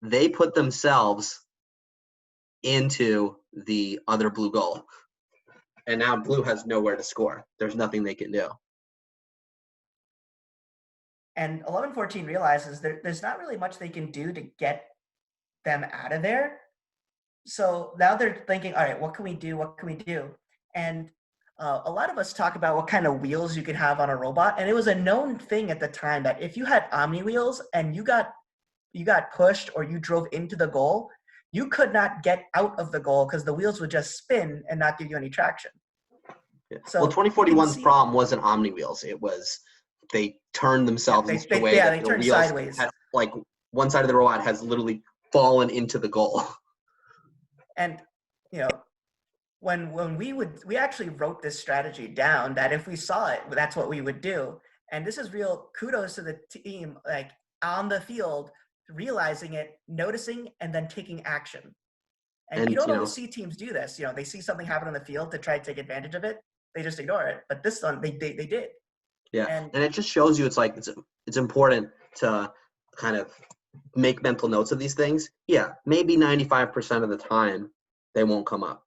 They put themselves into the other blue goal. And now blue has nowhere to score. There's nothing they can do. And 11-14 realizes there's not really much they can do to get them out of there. So now they're thinking, all right, what can we do? What can we do? And a lot of us talk about what kind of wheels you can have on a robot. And it was a known thing at the time that if you had Omni wheels and you got pushed or you drove into the goal, you could not get out of the goal because the wheels would just spin and not give you any traction. Yeah. So well, 2041's problem wasn't Omni wheels. It was they turned themselves in a way that they the turned wheels sideways. had, like one side of the robot has literally fallen into the goal. And when we actually wrote this strategy down that if we saw it, that's what we would do. And this is real kudos to the team, like on the field, realizing it, noticing, and then taking action. And you don't always see teams do this. They see something happen on the field to try to take advantage of it. They just ignore it. But this one, they did. Yeah, and it just shows you it's important to kind of make mental notes of these things. Yeah, maybe 95% of the time they won't come up.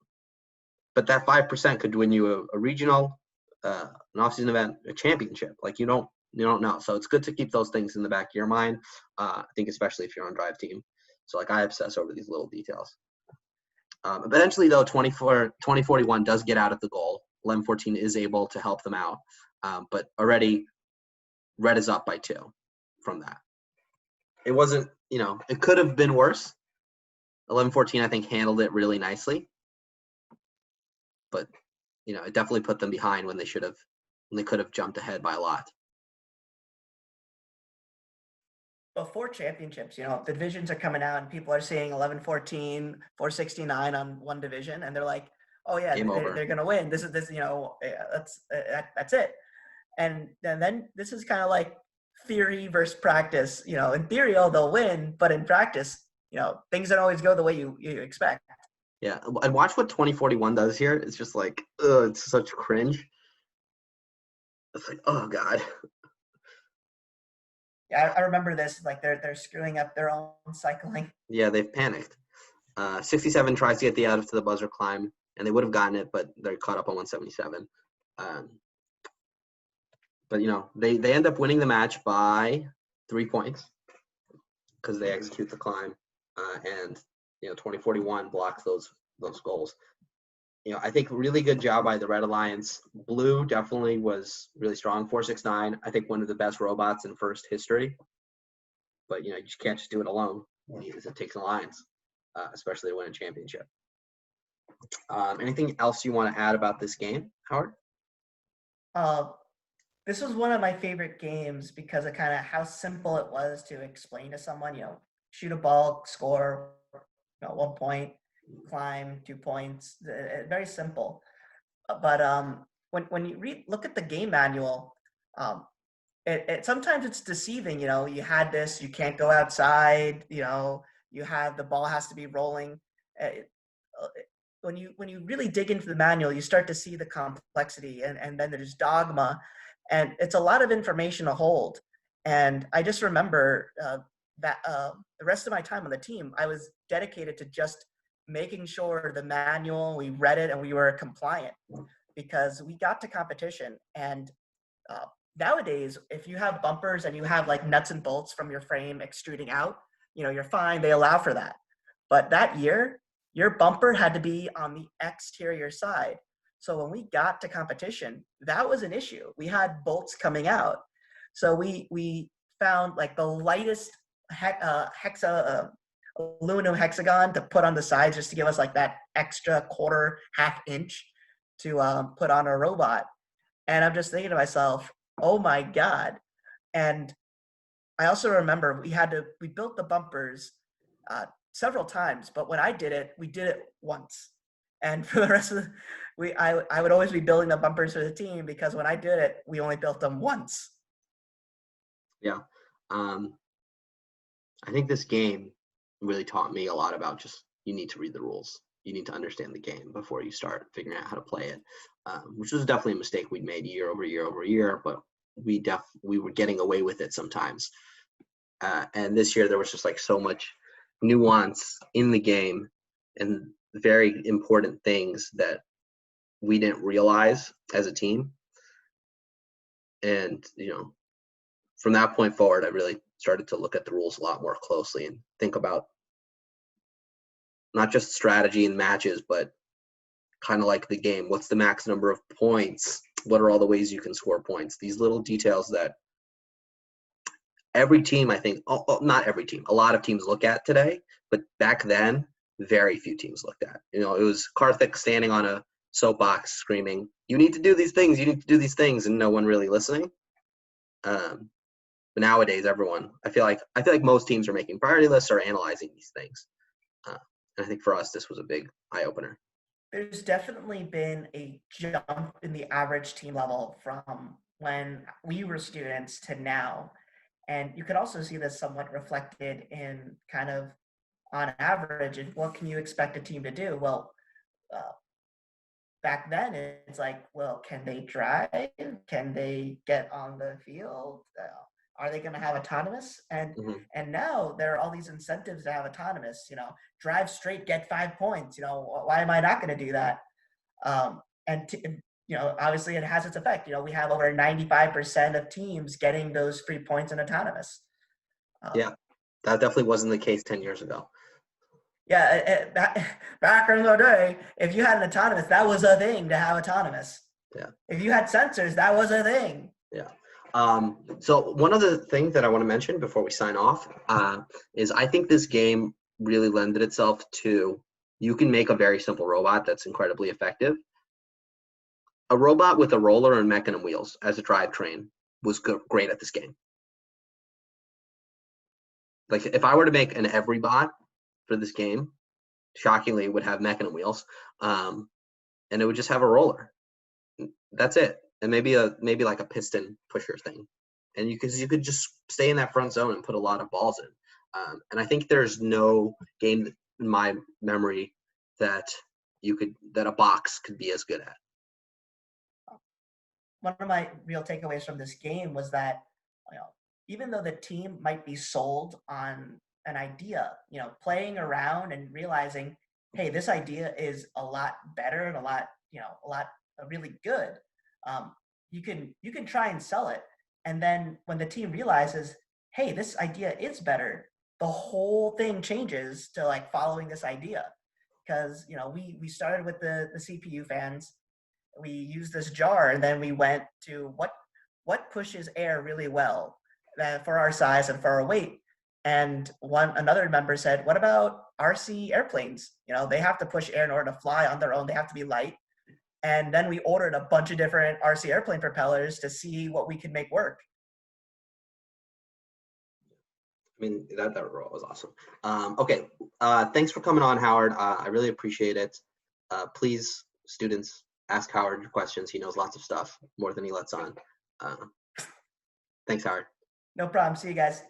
But that 5% could win you a regional, an off-season event, a championship. Like you don't know. So it's good to keep those things in the back of your mind. I think especially if you're on drive team. So like I obsess over these little details. Eventually though, 2041 does get out of the goal. 11-14 is able to help them out. But already red is up by 2 from that. It wasn't, it could have been worse. 11-14 I think handled it really nicely. But, it definitely put them behind when they could have jumped ahead by a lot. Before championships, the divisions are coming out and people are seeing 11-14, 469 on one division. And they're like, oh yeah, they're going to win. That's it. And then this is kind of like theory versus practice. In theory, they'll win, but in practice, things don't always go the way you expect. Yeah, and watch what 2041 does here. It's just like, it's such cringe. It's like, oh god. Yeah, I remember this. Like they're screwing up their own cycling. Yeah, they've panicked. 67 tries to get the out of to the buzzer climb, and they would have gotten it, but they're caught up on 177. But they end up winning the match by 3 points because they execute the climb, and 2041 blocks those goals. I think really good job by the Red Alliance. Blue definitely was really strong. 469, I think one of the best robots in first history. But you just can't just do it alone. It takes an alliance, especially to win a championship. Anything else you want to add about this game, Howard? This was one of my favorite games because of kind of how simple it was to explain to someone. Shoot a ball, score. 1 point, climb, 2 points. Very simple. But when you look at the game manual, it sometimes it's deceiving. You had this, you can't go outside. You have the ball has to be rolling. When you really dig into the manual, you start to see the complexity, and then there's dogma, and it's a lot of information to hold. And I just remember that the rest of my time on the team, I was dedicated to just making sure the manual, we read it and we were compliant, because we got to competition. And nowadays, if you have bumpers and you have like nuts and bolts from your frame extruding out, you're fine. They allow for that. But that year, your bumper had to be on the exterior side. So when we got to competition, that was an issue. We had bolts coming out. So we found like the lightest aluminum hexagon to put on the sides, just to give us like that extra quarter, half inch to put on our robot. And I'm just thinking to myself, oh my God. And I also remember we built the bumpers several times, but when I did it, we did it once. And for the rest of I would always be building the bumpers for the team, because when I did it, we only built them once. Yeah. I think this game really taught me a lot about just, you need to read the rules. You need to understand the game before you start figuring out how to play it, which was definitely a mistake we'd made year over year over year, but we were getting away with it sometimes. And this year there was just like so much nuance in the game and very important things that we didn't realize as a team. And, from that point forward, I really started to look at the rules a lot more closely and think about not just strategy and matches, but kind of like the game. What's the max number of points? What are all the ways you can score points? These little details that every team, I think, not every team, a lot of teams look at today, but back then, very few teams looked at. It was Karthik standing on a soapbox screaming, "You need to do these things, you need to do these things," and no one really listening. But nowadays, everyone, I feel like most teams are making priority lists or analyzing these things. And I think for us, this was a big eye opener. There's definitely been a jump in the average team level from when we were students to now. And you could also see this somewhat reflected in kind of on average, what can you expect a team to do? Well, back then it's like, well, can they drive? Can they get on the field? Are they going to have autonomous? And now there are all these incentives to have autonomous. Drive straight, get 5 points. Why am I not going to do that? Obviously it has its effect. We have over 95% of teams getting those free points in autonomous. Yeah, that definitely wasn't the case 10 years ago. Yeah, back in the day, if you had an autonomous, that was a thing to have autonomous. Yeah. If you had sensors, that was a thing. Yeah. So one of the things that I want to mention before we sign off is I think this game really lended itself to, you can make a very simple robot that's incredibly effective. A robot with a roller and mechanism wheels as a drivetrain was great at this game. Like if I were to make an every bot for this game, shockingly it would have mechanism wheels, and it would just have a roller. That's it. And maybe like a piston pusher thing, and you could just stay in that front zone and put a lot of balls in. And I think there's no game in my memory that a box could be as good at. One of my real takeaways from this game was that, even though the team might be sold on an idea, playing around and realizing, hey, this idea is a lot better and a lot really good. You can try and sell it. And then when the team realizes, hey, this idea is better, the whole thing changes to like following this idea. Because, we started with the CPU fans, we used this jar, and then we went to what pushes air really well for our size and for our weight. And another member said, what about RC airplanes? They have to push air in order to fly on their own. They have to be light. And then we ordered a bunch of different RC airplane propellers to see what we could make work. I mean, that was awesome. Okay, thanks for coming on, Howard. I really appreciate it. Please, students, ask Howard your questions. He knows lots of stuff, more than he lets on. Thanks, Howard. No problem. See you guys.